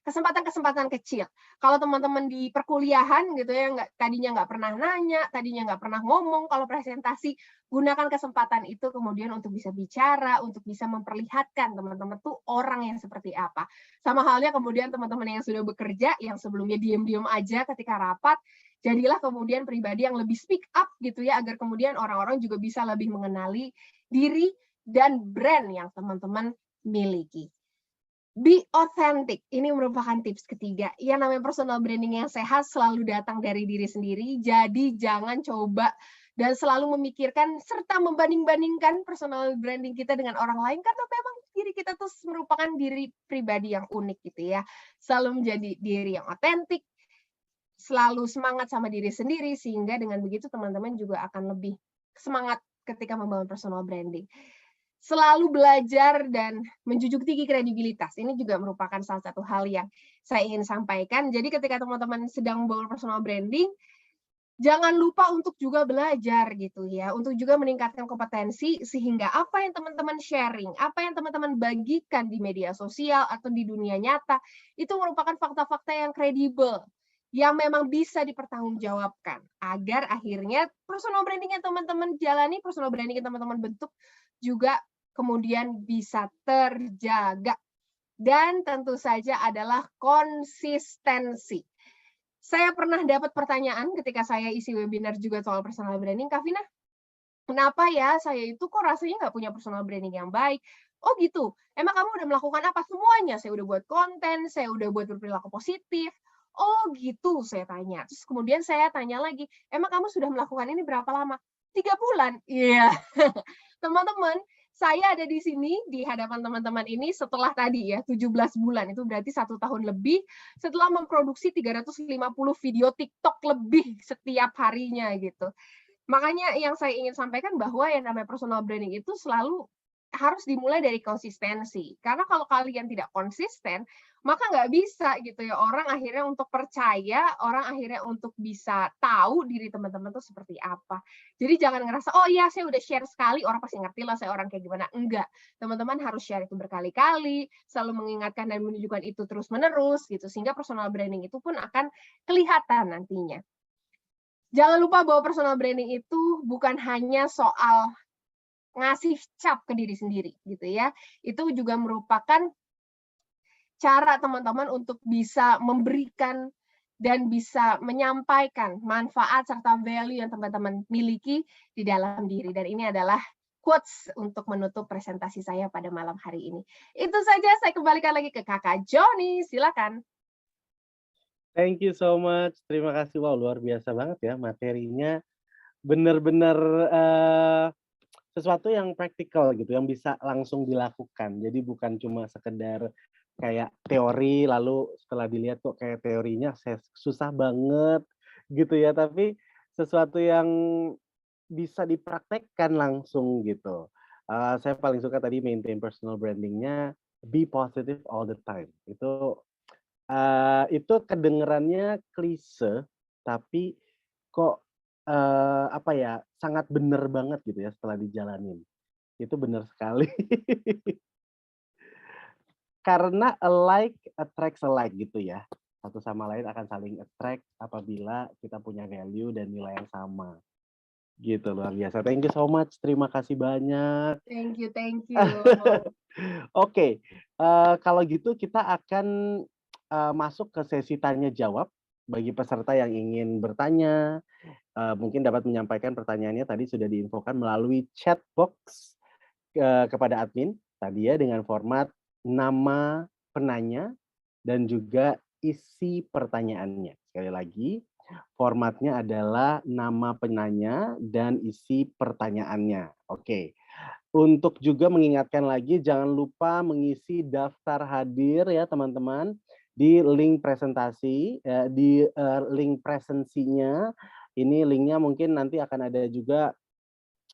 kesempatan-kesempatan kecil. Kalau teman-teman di perkuliahan gitu ya, tadinya nggak pernah nanya, tadinya nggak pernah ngomong, kalau presentasi, gunakan kesempatan itu kemudian untuk bisa bicara, untuk bisa memperlihatkan teman-teman tuh orang yang seperti apa. Sama halnya kemudian teman-teman yang sudah bekerja, yang sebelumnya diam-diam aja ketika rapat, jadilah kemudian pribadi yang lebih speak up gitu ya, agar kemudian orang-orang juga bisa lebih mengenali diri dan brand yang teman-teman miliki. Be authentic, ini merupakan tips ketiga. Yang namanya personal branding yang sehat selalu datang dari diri sendiri, jadi jangan coba dan selalu memikirkan serta membanding-bandingkan personal branding kita dengan orang lain, karena memang diri kita tuh merupakan diri pribadi yang unik gitu ya. Selalu menjadi diri yang otentik, selalu semangat sama diri sendiri, sehingga dengan begitu teman-teman juga akan lebih semangat ketika membangun personal branding. Selalu belajar dan menjunjung tinggi kredibilitas. Ini juga merupakan salah satu hal yang saya ingin sampaikan. Jadi ketika teman-teman sedang membangun personal branding, jangan lupa untuk juga belajar gitu ya, untuk juga meningkatkan kompetensi sehingga apa yang teman-teman sharing, apa yang teman-teman bagikan di media sosial atau di dunia nyata, itu merupakan fakta-fakta yang kredibel, yang memang bisa dipertanggungjawabkan, agar akhirnya personal branding yang teman-teman jalani, personal branding yang teman-teman bentuk juga kemudian bisa terjaga. Dan tentu saja adalah konsistensi. Saya pernah dapat pertanyaan ketika saya isi webinar juga soal personal branding, Kak Vina, kenapa ya saya itu kok rasanya nggak punya personal branding yang baik? Oh gitu, emang kamu udah melakukan apa? Semuanya, saya udah buat konten, saya udah buat berperilaku positif. Oh gitu, saya tanya. Terus kemudian saya tanya lagi, emang kamu sudah melakukan ini berapa lama? 3 bulan. Iya. Teman-teman, saya ada di sini di hadapan teman-teman ini setelah tadi ya 17 bulan, itu berarti 1 tahun lebih setelah memproduksi 350 video TikTok lebih setiap harinya gitu. Makanya yang saya ingin sampaikan bahwa yang namanya personal branding itu selalu harus dimulai dari konsistensi. Karena kalau kalian tidak konsisten, maka nggak bisa gitu ya orang akhirnya untuk percaya, orang akhirnya untuk bisa tahu diri teman-teman tuh seperti apa. Jadi jangan ngerasa, oh iya saya udah share sekali, orang pasti ngerti lah saya orang kayak gimana. Enggak, teman-teman harus share itu berkali-kali, selalu mengingatkan dan menunjukkan itu terus-menerus gitu, sehingga personal branding itu pun akan kelihatan nantinya. Jangan lupa bahwa personal branding itu bukan hanya soal ngasih cap ke diri sendiri gitu ya. Itu juga merupakan cara teman-teman untuk bisa memberikan dan bisa menyampaikan manfaat serta value yang teman-teman miliki di dalam diri. Dan ini adalah quotes untuk menutup presentasi saya pada malam hari ini. Itu saja, saya kembalikan lagi ke Kakak Joni, silakan. Thank you so much. Terima kasih. Wow, luar biasa banget ya materinya. Benar-benar sesuatu yang praktikal gitu, yang bisa langsung dilakukan. Jadi bukan cuma sekedar kayak teori, lalu setelah dilihat kok kayak teorinya susah banget gitu ya, tapi sesuatu yang bisa dipraktekkan langsung gitu. Saya paling suka tadi maintain personal branding-nya, be positive all the time. Itu kedengerannya klise, tapi kok apa ya, sangat bener banget gitu ya setelah dijalanin. Itu bener sekali. Karena a like attracts a like gitu ya. Satu sama lain akan saling attract apabila kita punya value dan nilai yang sama. Gitu, luar biasa. Thank you so much. Terima kasih banyak. Thank you, thank you. Oke, kalau gitu kita akan masuk ke sesi tanya jawab bagi peserta yang ingin bertanya. Mungkin dapat menyampaikan pertanyaannya tadi sudah diinfokan melalui chat box kepada admin tadi ya dengan format nama penanya dan juga isi pertanyaannya. Sekali lagi, formatnya adalah nama penanya dan isi pertanyaannya. Oke. Untuk juga mengingatkan lagi, jangan lupa mengisi daftar hadir ya teman-teman di link presentasi, di link presensinya. Ini linknya mungkin nanti akan ada juga,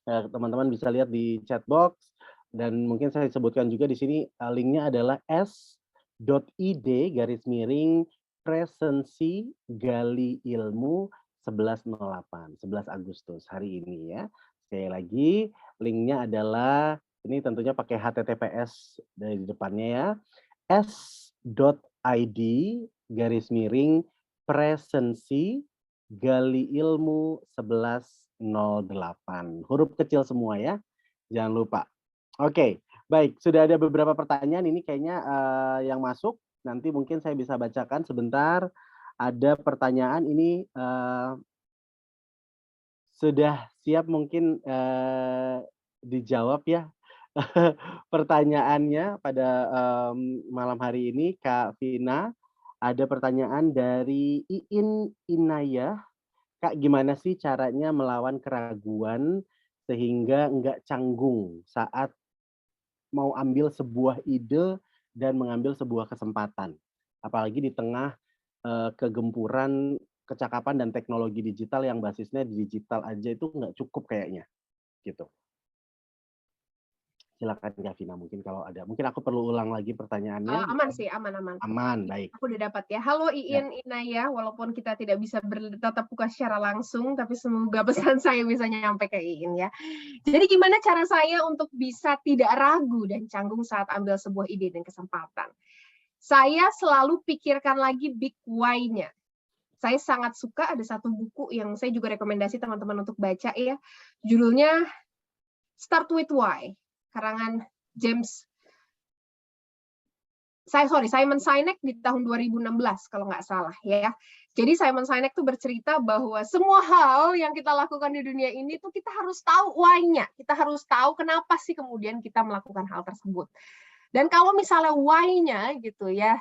teman-teman bisa lihat di chat box. Dan mungkin saya sebutkan juga di sini linknya adalah s.id/presensi gali ilmu 11/08, 11 Agustus hari ini ya. Sekali lagi linknya adalah ini tentunya pakai HTTPS dari depannya ya. s.id/presensi gali ilmu 11/08. Huruf kecil semua ya. Jangan lupa. Oke, baik. Sudah ada beberapa pertanyaan ini kayaknya yang masuk. Nanti mungkin saya bisa bacakan sebentar. Ada pertanyaan ini sudah siap mungkin dijawab ya pertanyaannya pada malam hari ini, Kak Vina. Ada pertanyaan dari Iin Inayah. Kak, gimana sih caranya melawan keraguan sehingga nggak canggung saat mau ambil sebuah ide dan mengambil sebuah kesempatan. Apalagi di tengah kegempuran kecakapan dan teknologi digital yang basisnya di digital aja itu nggak cukup kayaknya, gitu. Silakan Gavina, mungkin kalau ada. Mungkin aku perlu ulang lagi pertanyaannya. Aman sih, aman. Aman, baik. Aku udah dapat ya. Halo Ya. Iin, Inaya, walaupun kita tidak bisa bertatap muka secara langsung, tapi semoga pesan saya bisa nyampe ke Iin ya. Jadi gimana cara saya untuk bisa tidak ragu dan canggung saat ambil sebuah ide dan kesempatan? Saya selalu pikirkan lagi big why-nya. Saya sangat suka ada satu buku yang saya juga rekomendasi teman-teman untuk baca ya. Judulnya Start with Why, karangan Simon Sinek di tahun 2016 kalau nggak salah ya. Jadi Simon Sinek tuh bercerita bahwa semua hal yang kita lakukan di dunia ini tuh kita harus tahu why-nya. Kita harus tahu kenapa sih kemudian kita melakukan hal tersebut. Dan kalau misalnya why-nya gitu ya,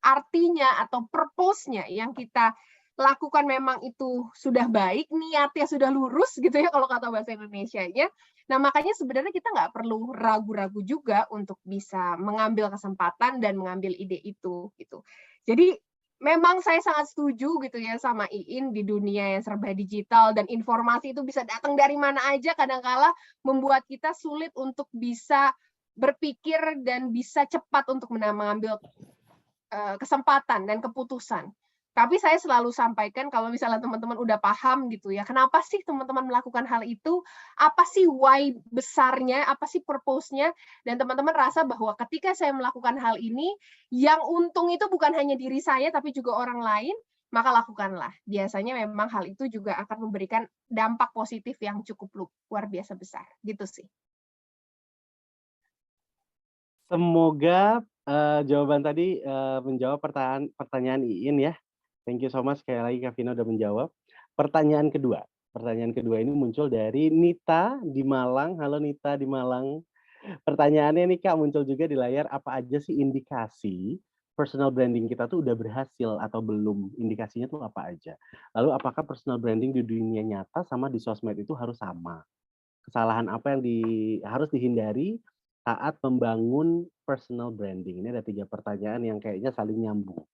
artinya atau purpose-nya yang kita lakukan memang itu sudah baik, niatnya sudah lurus gitu ya kalau kata bahasa Indonesianya. Nah makanya sebenarnya kita nggak perlu ragu-ragu juga untuk bisa mengambil kesempatan dan mengambil ide itu gitu. Jadi memang saya sangat setuju gitu ya sama Iin di dunia yang serba digital dan informasi itu bisa datang dari mana aja, kadang-kala membuat kita sulit untuk bisa berpikir dan bisa cepat untuk mengambil kesempatan dan keputusan. Tapi saya selalu sampaikan kalau misalnya teman-teman udah paham gitu ya, kenapa sih teman-teman melakukan hal itu, apa sih why besarnya, apa sih purpose-nya, dan teman-teman rasa bahwa ketika saya melakukan hal ini, yang untung itu bukan hanya diri saya, tapi juga orang lain, maka lakukanlah. Biasanya memang hal itu juga akan memberikan dampak positif yang cukup luar biasa besar, gitu sih. Semoga jawaban tadi menjawab pertanyaan Iin ya. Thank you so much sekali lagi Kak Vina udah menjawab. Pertanyaan kedua ini muncul dari Nita di Malang. Halo Nita di Malang. Pertanyaannya nih Kak muncul juga di layar, apa aja sih indikasi personal branding kita tuh udah berhasil atau belum? Indikasinya tuh apa aja? Lalu apakah personal branding di dunia nyata sama di sosmed itu harus sama? Kesalahan apa yang harus dihindari saat membangun personal branding? Ini ada 3 pertanyaan yang kayaknya saling nyambung.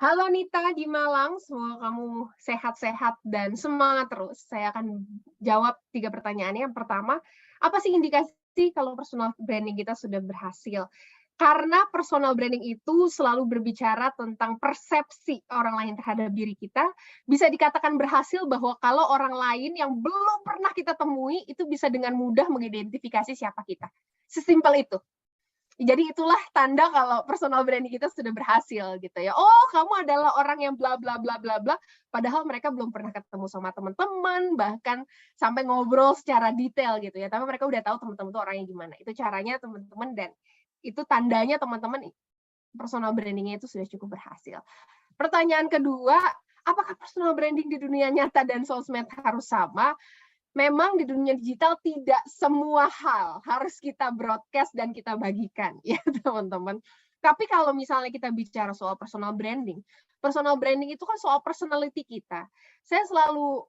Halo Nita di Malang, semoga kamu sehat-sehat dan semangat terus. Saya akan jawab 3 pertanyaan. Yang pertama, apa sih indikasi kalau personal branding kita sudah berhasil? Karena personal branding itu selalu berbicara tentang persepsi orang lain terhadap diri kita, bisa dikatakan berhasil bahwa kalau orang lain yang belum pernah kita temui, itu bisa dengan mudah mengidentifikasi siapa kita. Sesimpel itu. Jadi itulah tanda kalau personal branding kita sudah berhasil gitu ya. Oh, kamu adalah orang yang bla bla bla bla bla, padahal mereka belum pernah ketemu sama teman-teman, bahkan sampai ngobrol secara detail gitu ya. Tapi mereka udah tahu teman-teman itu orangnya gimana. Itu caranya teman-teman dan itu tandanya teman-teman personal branding-nya itu sudah cukup berhasil. Pertanyaan kedua, apakah personal branding di dunia nyata dan sosmed harus sama? Memang di dunia digital tidak semua hal harus kita broadcast dan kita bagikan ya teman-teman. Tapi kalau misalnya kita bicara soal personal branding itu kan soal personality kita. Saya selalu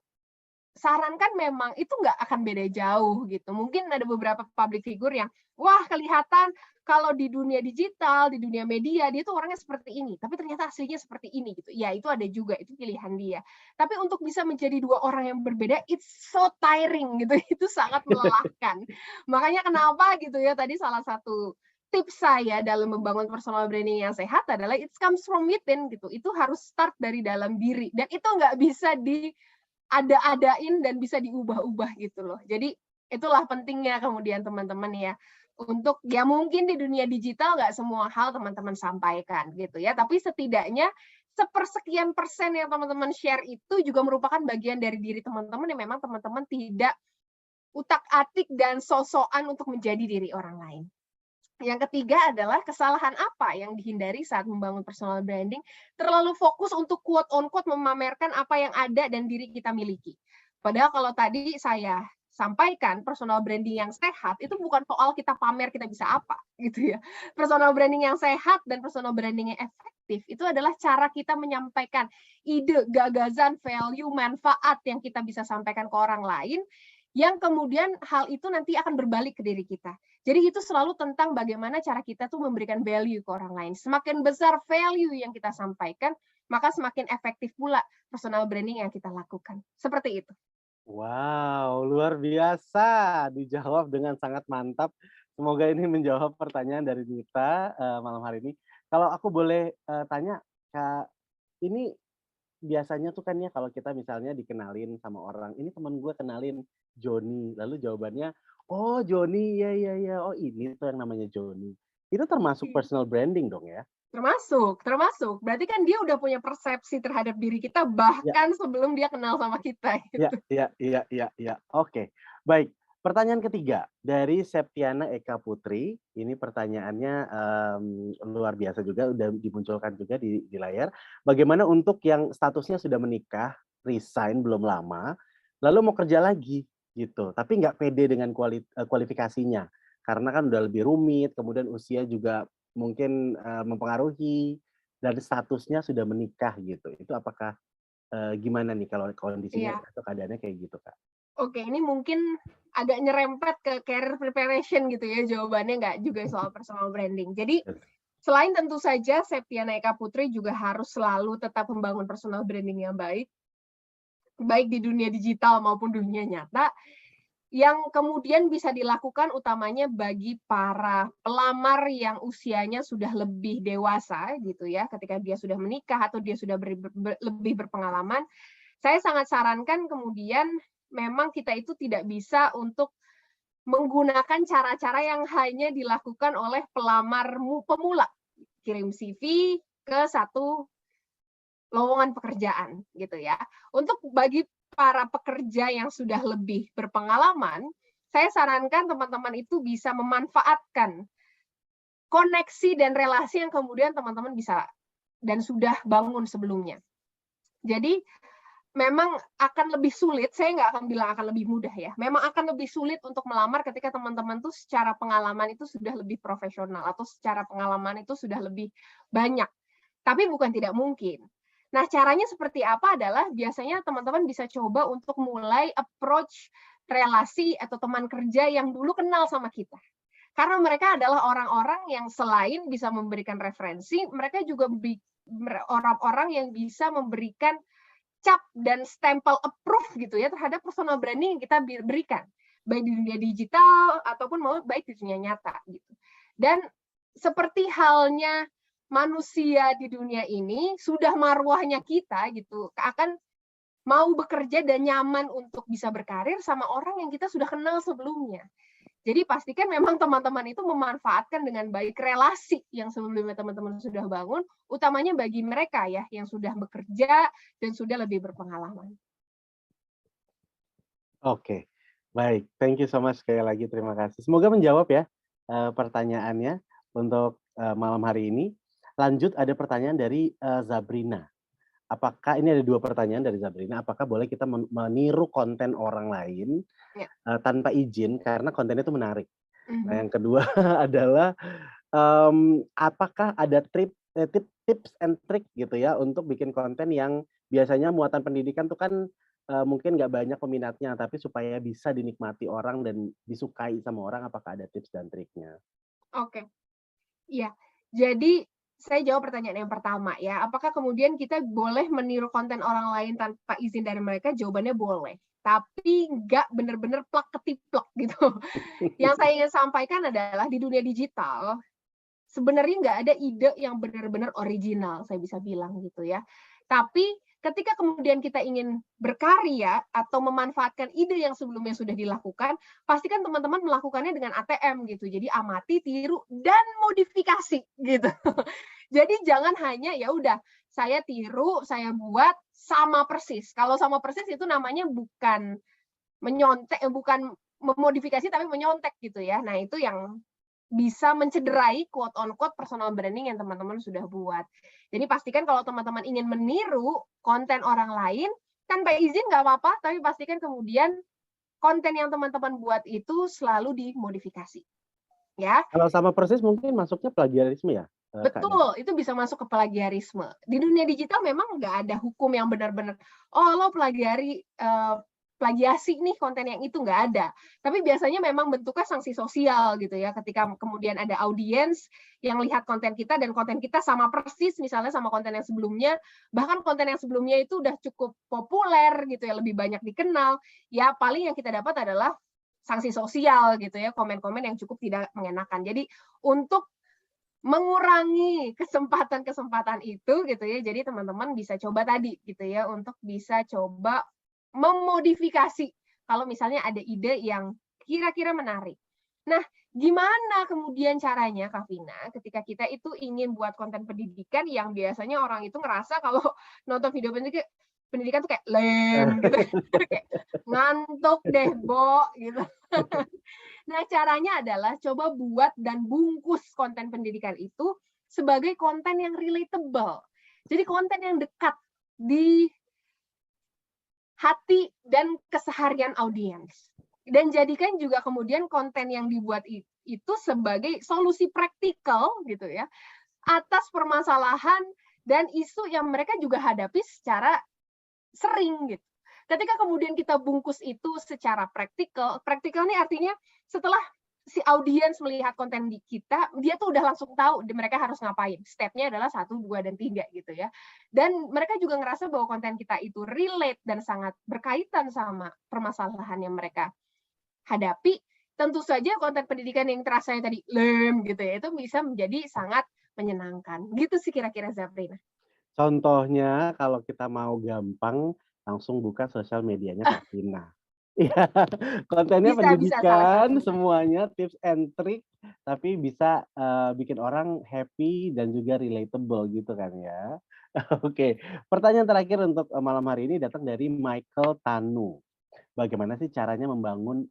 sarankan memang itu nggak akan beda jauh gitu. Mungkin ada beberapa public figure yang wah kelihatan kalau di dunia digital, di dunia media dia tuh orangnya seperti ini, tapi ternyata aslinya seperti ini gitu. Ya itu ada juga, itu pilihan dia. Tapi untuk bisa menjadi 2 orang yang berbeda, it's so tiring gitu. Itu sangat melelahkan. Makanya kenapa gitu ya tadi salah satu tips saya dalam membangun personal branding yang sehat adalah it comes from within gitu. Itu harus start dari dalam diri dan itu nggak bisa ada-adain dan bisa diubah-ubah gitu loh. Jadi itulah pentingnya kemudian teman-teman ya untuk ya mungkin di dunia digital nggak semua hal teman-teman sampaikan gitu ya, tapi setidaknya sepersekian persen yang teman-teman share itu juga merupakan bagian dari diri teman-teman yang memang teman-teman tidak utak-atik dan sosokan untuk menjadi diri orang lain. Yang ketiga adalah kesalahan apa yang dihindari saat membangun personal branding, terlalu fokus untuk quote-on-quote memamerkan apa yang ada dan diri kita miliki. Padahal kalau tadi saya sampaikan personal branding yang sehat itu bukan soal kita pamer kita bisa apa gitu ya. Personal branding yang sehat dan personal branding yang efektif itu adalah cara kita menyampaikan ide, gagasan, value, manfaat yang kita bisa sampaikan ke orang lain yang kemudian hal itu nanti akan berbalik ke diri kita. Jadi itu selalu tentang bagaimana cara kita tuh memberikan value ke orang lain. Semakin besar value yang kita sampaikan, maka semakin efektif pula personal branding yang kita lakukan. Seperti itu. Wow, luar biasa. Dijawab dengan sangat mantap. Semoga ini menjawab pertanyaan dari Nita malam hari ini. Kalau aku boleh tanya, Kak, ini biasanya tuh kan ya kalau kita misalnya dikenalin sama orang, ini teman gue kenalin Joni, lalu jawabannya, oh Joni, ya, oh ini tuh yang namanya Joni. Itu termasuk personal branding dong ya? Termasuk. Berarti kan dia udah punya persepsi terhadap diri kita Ya, bahkan sebelum dia kenal sama kita. Gitu. ya. Oke, baik. Pertanyaan ketiga dari Septiana Eka Putri. Ini pertanyaannya luar biasa juga, udah dimunculkan juga di layar. Bagaimana untuk yang statusnya sudah menikah, resign belum lama, lalu mau kerja lagi gitu, tapi nggak pede dengan kualifikasinya, karena kan udah lebih rumit, kemudian usia juga mungkin mempengaruhi, dan statusnya sudah menikah gitu. Itu apakah gimana nih kalau kondisinya Iya. atau keadaannya kayak gitu, Kak? Oke, ini mungkin agak nyerempet ke career preparation gitu ya, jawabannya nggak juga soal personal branding. Jadi, selain tentu saja Septiana Eka Putri juga harus selalu tetap membangun personal branding yang baik di dunia digital maupun dunia nyata, yang kemudian bisa dilakukan utamanya bagi para pelamar yang usianya sudah lebih dewasa gitu ya, ketika dia sudah menikah atau dia sudah lebih berpengalaman, saya sangat sarankan kemudian memang kita itu tidak bisa untuk menggunakan cara-cara yang hanya dilakukan oleh pelamar pemula. Kirim CV ke satu lowongan pekerjaan gitu ya. Untuk bagi para pekerja yang sudah lebih berpengalaman, saya sarankan teman-teman itu bisa memanfaatkan koneksi dan relasi yang kemudian teman-teman bisa dan sudah bangun sebelumnya. Jadi memang akan lebih sulit, saya nggak akan bilang akan lebih mudah ya, memang akan lebih sulit untuk melamar ketika teman-teman tuh secara pengalaman itu sudah lebih profesional atau secara pengalaman itu sudah lebih banyak. Tapi bukan tidak mungkin. Nah, caranya seperti apa adalah biasanya teman-teman bisa coba untuk mulai approach relasi atau teman kerja yang dulu kenal sama kita. Karena mereka adalah orang-orang yang selain bisa memberikan referensi, mereka juga orang-orang yang bisa memberikan cap dan stempel approve gitu ya terhadap personal branding yang kita berikan, baik di dunia digital ataupun mau baik di dunia nyata gitu. Dan seperti halnya manusia di dunia ini, sudah marwahnya kita gitu akan mau bekerja dan nyaman untuk bisa berkarir sama orang yang kita sudah kenal sebelumnya. Jadi pastikan memang teman-teman itu memanfaatkan dengan baik relasi yang sebelumnya teman-teman sudah bangun, utamanya bagi mereka ya yang sudah bekerja dan sudah lebih berpengalaman. Oke, baik. Thank you so much sekali lagi, terima kasih. Semoga menjawab ya pertanyaannya untuk malam hari ini. Lanjut ada pertanyaan dari Zabrina. Apakah ini ada 2 pertanyaan dari Zabrina, apakah boleh kita meniru konten orang lain tanpa izin karena kontennya itu menarik? Nah, yang kedua adalah apakah ada tips and trick gitu ya untuk bikin konten yang biasanya muatan pendidikan tuh kan mungkin nggak banyak peminatnya, tapi supaya bisa dinikmati orang dan disukai sama orang, apakah ada tips dan triknya? Oke, iya. Jadi saya jawab pertanyaan yang pertama ya, apakah kemudian kita boleh meniru konten orang lain tanpa izin dari mereka? Jawabannya boleh, tapi nggak benar-benar plak ketiplok gitu. Yang saya ingin sampaikan adalah di dunia digital, sebenarnya nggak ada ide yang benar-benar original, saya bisa bilang gitu ya. Tapi ketika kemudian kita ingin berkarya atau memanfaatkan ide yang sebelumnya sudah dilakukan, pastikan teman-teman melakukannya dengan ATM gitu. Jadi amati, tiru, dan modifikasi gitu. Jadi jangan hanya ya udah saya tiru, saya buat sama persis. Kalau sama persis itu namanya bukan menyontek, bukan memodifikasi tapi menyontek gitu ya. Nah, itu yang bisa mencederai quote on quote personal branding yang teman-teman sudah buat. Jadi pastikan kalau teman-teman ingin meniru konten orang lain, tanpa izin nggak apa-apa, tapi pastikan kemudian konten yang teman-teman buat itu selalu dimodifikasi. Ya. Kalau sama persis mungkin masuknya plagiarisme ya? Betul, itu bisa masuk ke plagiarisme. Di dunia digital memang nggak ada hukum yang benar-benar, oh lo plagiasi nih konten yang itu, nggak ada. Tapi biasanya memang bentuknya sanksi sosial gitu ya, ketika kemudian ada audiens yang lihat konten kita dan konten kita sama persis misalnya sama konten yang sebelumnya, bahkan konten yang sebelumnya itu udah cukup populer gitu ya, lebih banyak dikenal, ya paling yang kita dapat adalah sanksi sosial gitu ya, komen-komen yang cukup tidak mengenakan. Jadi untuk mengurangi kesempatan-kesempatan itu gitu ya, jadi teman-teman bisa coba tadi gitu ya, untuk bisa coba memodifikasi kalau misalnya ada ide yang kira-kira menarik. Nah, gimana kemudian caranya, Kak Vina, ketika kita itu ingin buat konten pendidikan yang biasanya orang itu ngerasa kalau nonton video pendidikan tuh kayak lem gitu, kayak ngantuk deh, Bo, gitu. Nah, caranya adalah coba buat dan bungkus konten pendidikan itu sebagai konten yang relatable. Jadi konten yang dekat di hati dan keseharian audiens. Dan jadikan juga kemudian konten yang dibuat itu sebagai solusi praktikal gitu ya, atas permasalahan dan isu yang mereka juga hadapi secara sering gitu. Ketika kemudian kita bungkus itu secara praktikal ini artinya setelah si audiens melihat konten di kita, dia tuh udah langsung tahu mereka harus ngapain. Stepnya adalah 1, 2, dan 3 gitu ya. Dan mereka juga ngerasa bahwa konten kita itu relate dan sangat berkaitan sama permasalahan yang mereka hadapi. Tentu saja konten pendidikan yang terasanya tadi lem gitu ya, itu bisa menjadi sangat menyenangkan. Gitu sih kira-kira, Zafrina. Contohnya kalau kita mau gampang, langsung buka sosial medianya Kak Vina. Iya, kontennya Bisa salah pendidikan, satunya. semuanya tips and trick, tapi bisa bikin orang happy dan juga relatable gitu kan ya. Oke, pertanyaan terakhir untuk malam hari ini datang dari Michael Tanu. Bagaimana sih caranya membangun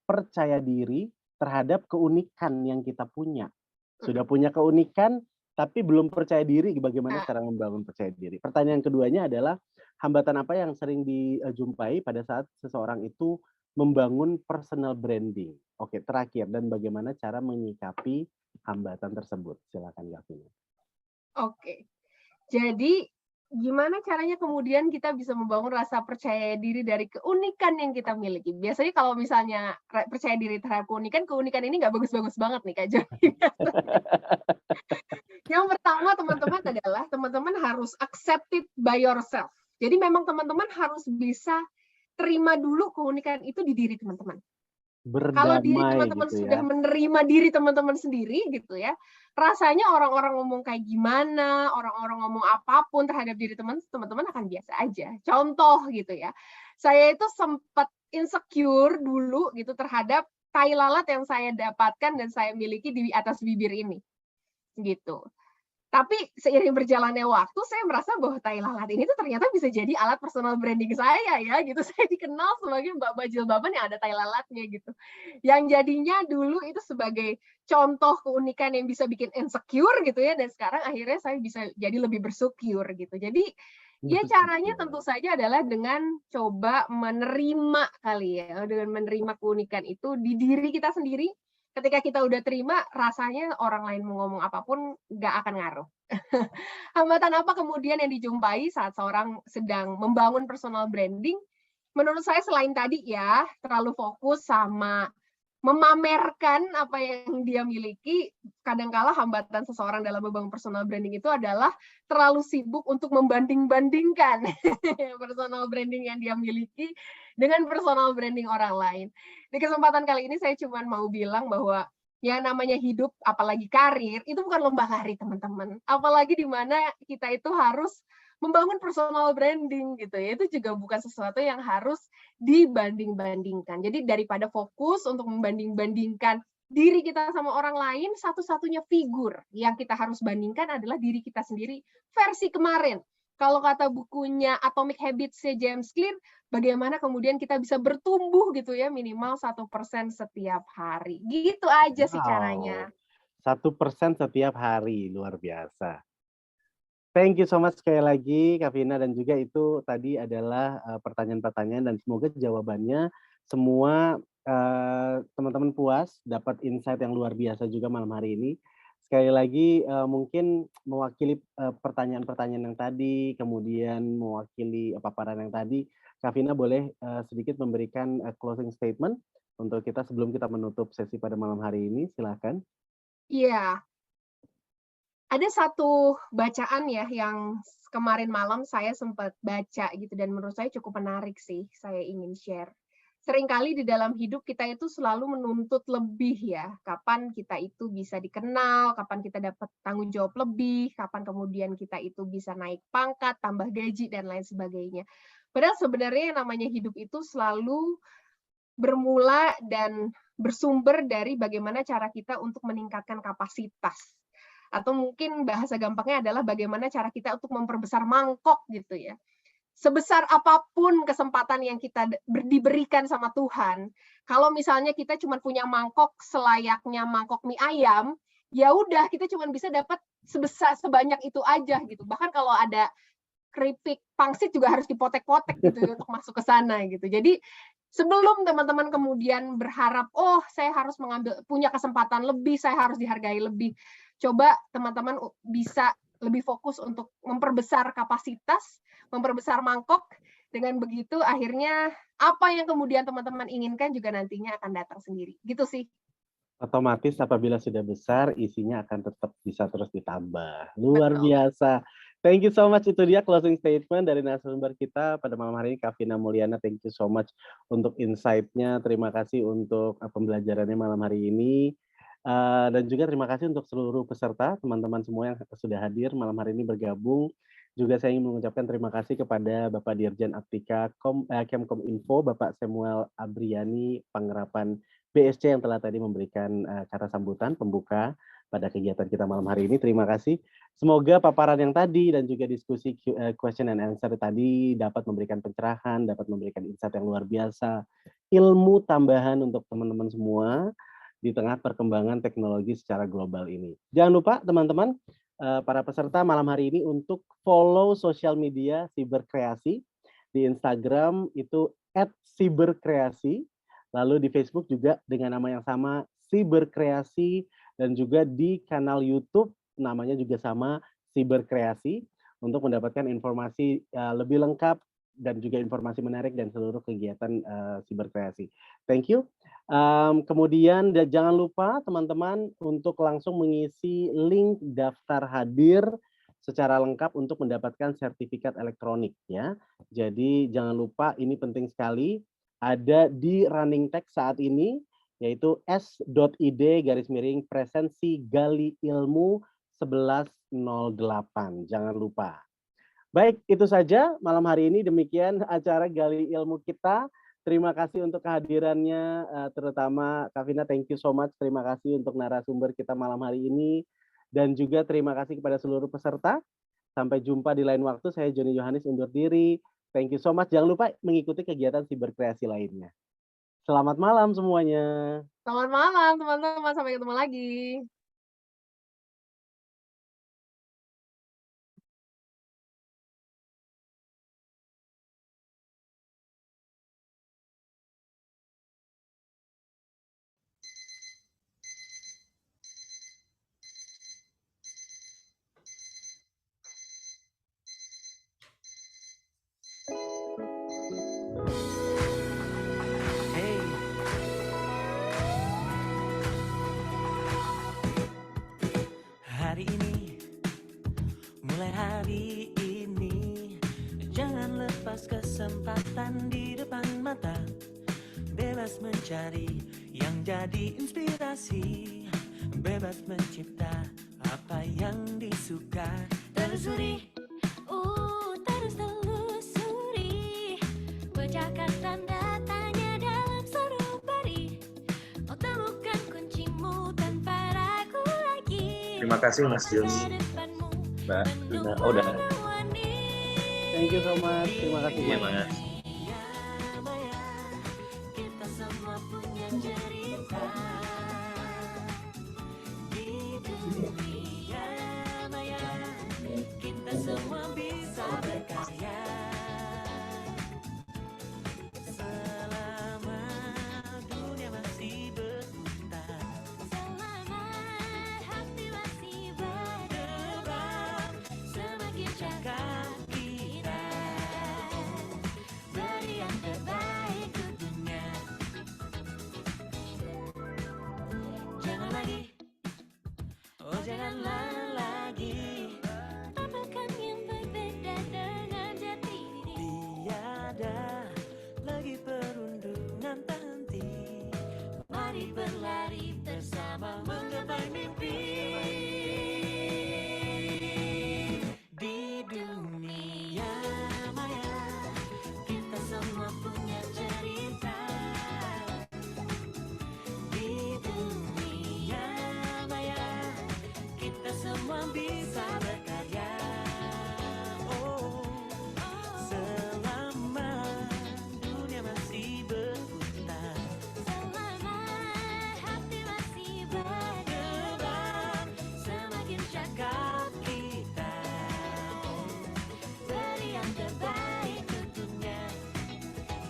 percaya diri terhadap keunikan yang kita punya? Sudah punya keunikan, tapi belum percaya diri, bagaimana Nah, cara membangun percaya diri? Pertanyaan keduanya adalah, hambatan apa yang sering dijumpai pada saat seseorang itu membangun personal branding? Oke, terakhir, dan bagaimana cara menyikapi hambatan tersebut? Silakan Gavina. oke. Jadi gimana caranya kemudian kita bisa membangun rasa percaya diri dari keunikan yang kita miliki? Biasanya kalau misalnya percaya diri terhadap keunikan ini nggak bagus-bagus banget nih Kak Joni. Yang pertama teman-teman adalah teman-teman harus accept it by yourself. Jadi memang teman-teman harus bisa terima dulu keunikan itu di diri teman-teman. Kalau diri Berdamai teman-teman gitu sudah ya. menerima diri teman-teman sendiri gitu ya, rasanya orang-orang ngomong kayak gimana, orang-orang ngomong apapun terhadap diri teman-teman akan biasa aja. Contoh gitu ya, saya itu sempat insecure dulu gitu terhadap tai lalat yang saya dapatkan dan saya miliki di atas bibir ini, gitu. Tapi seiring berjalannya waktu, saya merasa bahwa tai lalat ini tuh ternyata bisa jadi alat personal branding saya ya, gitu. Saya dikenal sebagai Mbak Jilbaban yang ada tai lalatnya gitu. Yang jadinya dulu itu sebagai contoh keunikan yang bisa bikin insecure gitu ya, dan sekarang akhirnya saya bisa jadi lebih bersyukur gitu. Jadi ya caranya tentu saja adalah dengan coba menerima kali ya, dengan menerima keunikan itu di diri kita sendiri. Ketika kita udah terima, rasanya orang lain mau ngomong apapun nggak akan ngaruh. Hambatan apa kemudian yang dijumpai saat seorang sedang membangun personal branding? Menurut saya selain tadi ya, terlalu fokus sama memamerkan apa yang dia miliki, kadangkala hambatan seseorang dalam membangun personal branding itu adalah terlalu sibuk untuk membanding-bandingkan personal branding yang dia miliki dengan personal branding orang lain. Di kesempatan kali ini saya cuma mau bilang bahwa yang namanya hidup, apalagi karir, itu bukan lomba lari teman-teman. Apalagi di mana kita itu harus membangun personal branding gitu ya, itu juga bukan sesuatu yang harus dibanding-bandingkan. Jadi daripada fokus untuk membanding-bandingkan diri kita sama orang lain, satu-satunya figur yang kita harus bandingkan adalah diri kita sendiri versi kemarin. Kalau kata bukunya Atomic Habits-nya James Clear, bagaimana kemudian kita bisa bertumbuh gitu ya, minimal 1% setiap hari. Gitu aja sih caranya. 1% setiap hari, luar biasa. Thank you so much sekali lagi Kak Vina, dan juga itu tadi adalah pertanyaan-pertanyaan, dan semoga jawabannya semua teman-teman puas, dapat insight yang luar biasa juga malam hari ini. sekali lagi mungkin mewakili pertanyaan-pertanyaan yang tadi, kemudian mewakili paparan yang tadi, Kak Vina boleh sedikit memberikan closing statement untuk kita sebelum kita menutup sesi pada malam hari ini, silakan. Iya, ada satu bacaan ya yang kemarin malam saya sempat baca gitu dan menurut saya cukup menarik sih, saya ingin share. Seringkali di dalam hidup kita itu selalu menuntut lebih ya, kapan kita itu bisa dikenal, kapan kita dapat tanggung jawab lebih, kapan kemudian kita itu bisa naik pangkat, tambah gaji, dan lain sebagainya. Padahal sebenarnya yang namanya hidup itu selalu bermula dan bersumber dari bagaimana cara kita untuk meningkatkan kapasitas. Atau mungkin bahasa gampangnya adalah bagaimana cara kita untuk memperbesar mangkok gitu ya. Sebesar apapun kesempatan yang kita diberikan sama Tuhan, kalau misalnya kita cuma punya mangkok selayaknya mangkok mie ayam, ya udah kita cuma bisa dapat sebanyak itu aja gitu. Bahkan kalau ada keripik pangsit juga harus dipotek-potek gitu ya, untuk masuk ke sana gitu. Jadi sebelum teman-teman kemudian berharap, oh saya harus punya kesempatan lebih, saya harus dihargai lebih, coba teman-teman bisa lebih fokus untuk memperbesar kapasitas, memperbesar mangkok. Dengan begitu akhirnya apa yang kemudian teman-teman inginkan juga nantinya akan datang sendiri. Gitu sih. Otomatis apabila sudah besar, isinya akan tetap bisa terus ditambah. Luar Betul. biasa. Thank you so much. Itu dia closing statement dari narasumber kita pada malam hari ini, Kak Vina Mulyana. Thank you so much untuk insight-nya. Terima kasih untuk pembelajarannya malam hari ini. Dan juga terima kasih untuk seluruh peserta, teman-teman semua yang sudah hadir malam hari ini bergabung. Juga saya ingin mengucapkan terima kasih kepada Bapak Dirjen Aptika Kemkominfo, Bapak Samuel Abriani, Pangerapan BSC yang telah tadi memberikan kata sambutan pembuka pada kegiatan kita malam hari ini. Terima kasih. Semoga paparan yang tadi dan juga diskusi question and answer tadi dapat memberikan pencerahan, dapat memberikan insight yang luar biasa, ilmu tambahan untuk teman-teman semua di tengah perkembangan teknologi secara global ini. Jangan lupa teman-teman, para peserta malam hari ini untuk follow sosial media Siberkreasi. Di Instagram itu @siberkreasi, lalu di Facebook juga dengan nama yang sama Siberkreasi, dan juga di kanal YouTube namanya juga sama Siberkreasi untuk mendapatkan informasi lebih lengkap dan juga informasi menarik dan seluruh kegiatan Siberkreasi. Thank you. Kemudian jangan lupa teman-teman untuk langsung mengisi link daftar hadir secara lengkap untuk mendapatkan sertifikat elektronik ya. Jadi jangan lupa, ini penting sekali, ada di running text saat ini yaitu s.id/presensi gali ilmu 1108. Jangan lupa. Baik, itu saja malam hari ini, demikian acara Gali Ilmu kita. Terima kasih untuk kehadirannya, terutama Kak Vina, thank you so much. Terima kasih untuk narasumber kita malam hari ini. Dan juga terima kasih kepada seluruh peserta. Sampai jumpa di lain waktu, saya Joni Yohanes undur diri. Thank you so much. Jangan lupa mengikuti kegiatan Siberkreasi lainnya. Selamat malam semuanya. Selamat malam teman-teman, sampai ketemu lagi. Hey. Hari ini, mulai hari ini, jangan lepas kesempatan di depan mata. Bebas mencari yang jadi inspirasi, bebas mencipta apa yang disuka. Telusuri, terus telusuri, pecahkan tanda tanya dalam sanubari. Oh, temukan kuncimu tanpa ragu lagi. Terima kasih Mas Joni, Mbak Vina. Oh, udah. Thank you so much. Terima kasih. Iya, Mas. Mas. Kita semua punya cerita di dunia maya. Kita semua bisa berkarya selama dunia masih berputar. Selamat hati masih janganlah lagi tampilkan yang berbeda dengan jati diri. tiada lagi perundungan tak henti. Mari berlari bersama menggapai mimpi. Di dunia maya kita semua punya cerita. Di dunia maya kita semua bisa berkarya. Oh, selama dunia masih berputar, Selama hati masih berdebar, semakin cakap kita beri yang terbaik tentunya.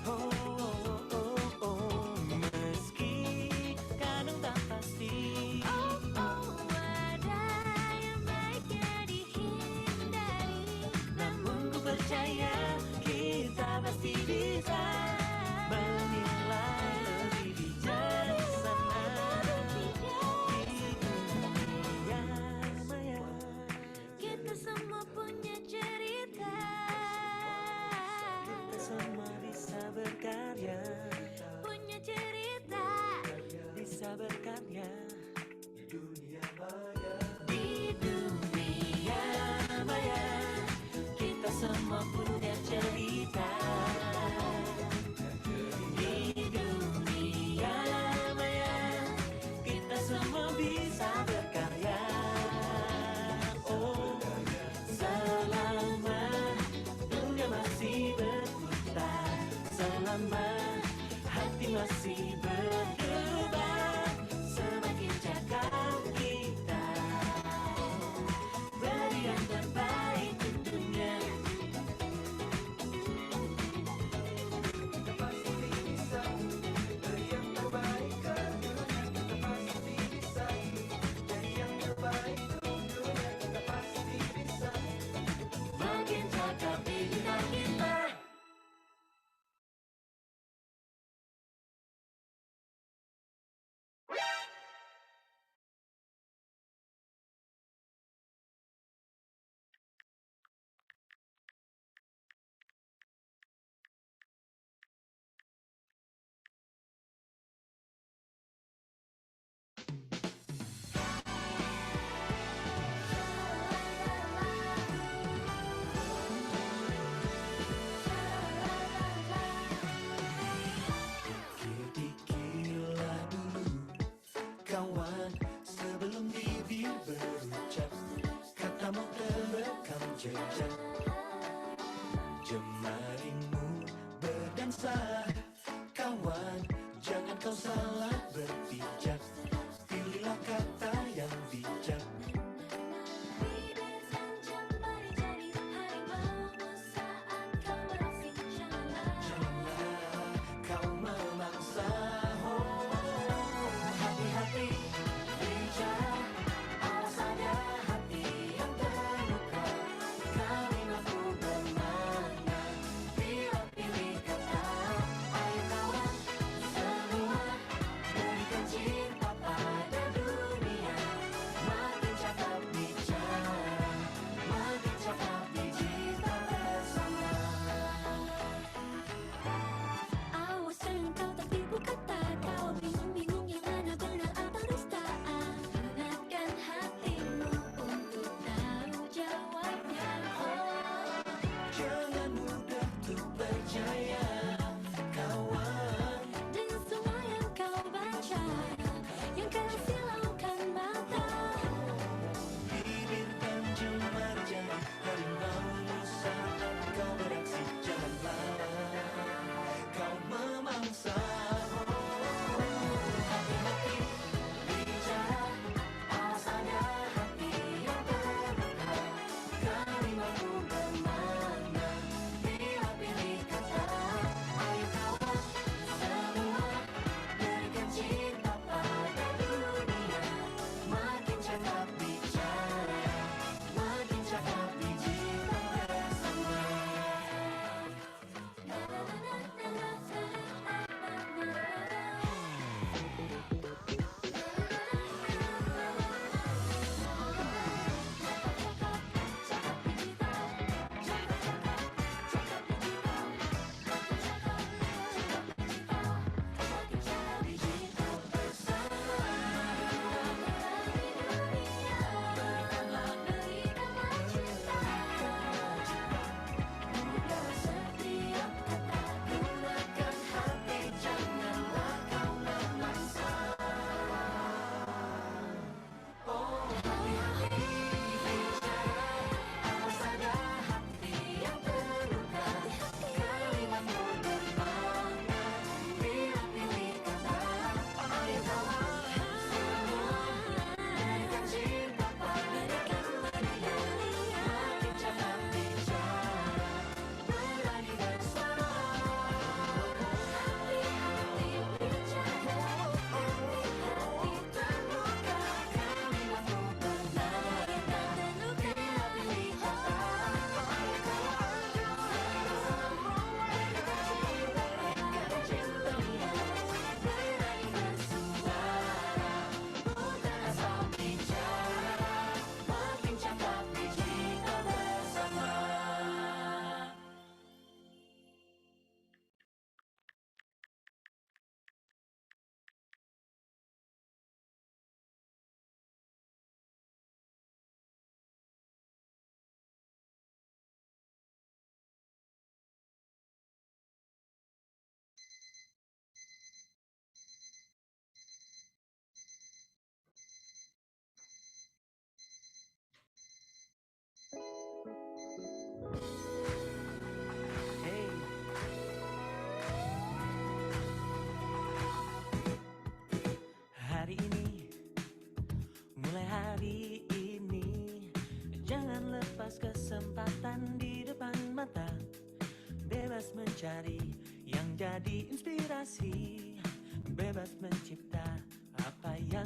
Oh, oh, oh, oh. Meski kadang tak pasti, oh ada yang baiknya dihindari. namun ku percaya kita pasti bisa menilai lebih bijak di sana. Di dunia maya Kita semua punya cerita. kita semua bisa berkarya, Punya cerita. bisa berkarya. Di dunia maya. Di dunia maya kita semua punya cerita. Di dunia maya kita semua bisa berkarya. Oh, selama dunia masih berputar, selama hati masih berdebar, semakin cakap kita beri yang terbaik tentunya. Kita pasti bisa beri yang terbaik ke dunia. Kita pasti bisa jadi yang terbaik untuk dunia. Kita pasti bisa. Makin cakap bintang kita. Fikilah dulu kawan sebelum bibir berucap, katamu terekam jejak, jemarimu berdansa. Kawan, jangan kau salah berpijak, pilihlah kata yang bijak. Bibir dan jemari jadi harimau saat kau beraksi. Janganlah kau memangsa. Hati-hati bicara, awas ada hati yang terluka. Kau bebas mencari yang jadi inspirasi, bebas mencipta apa yang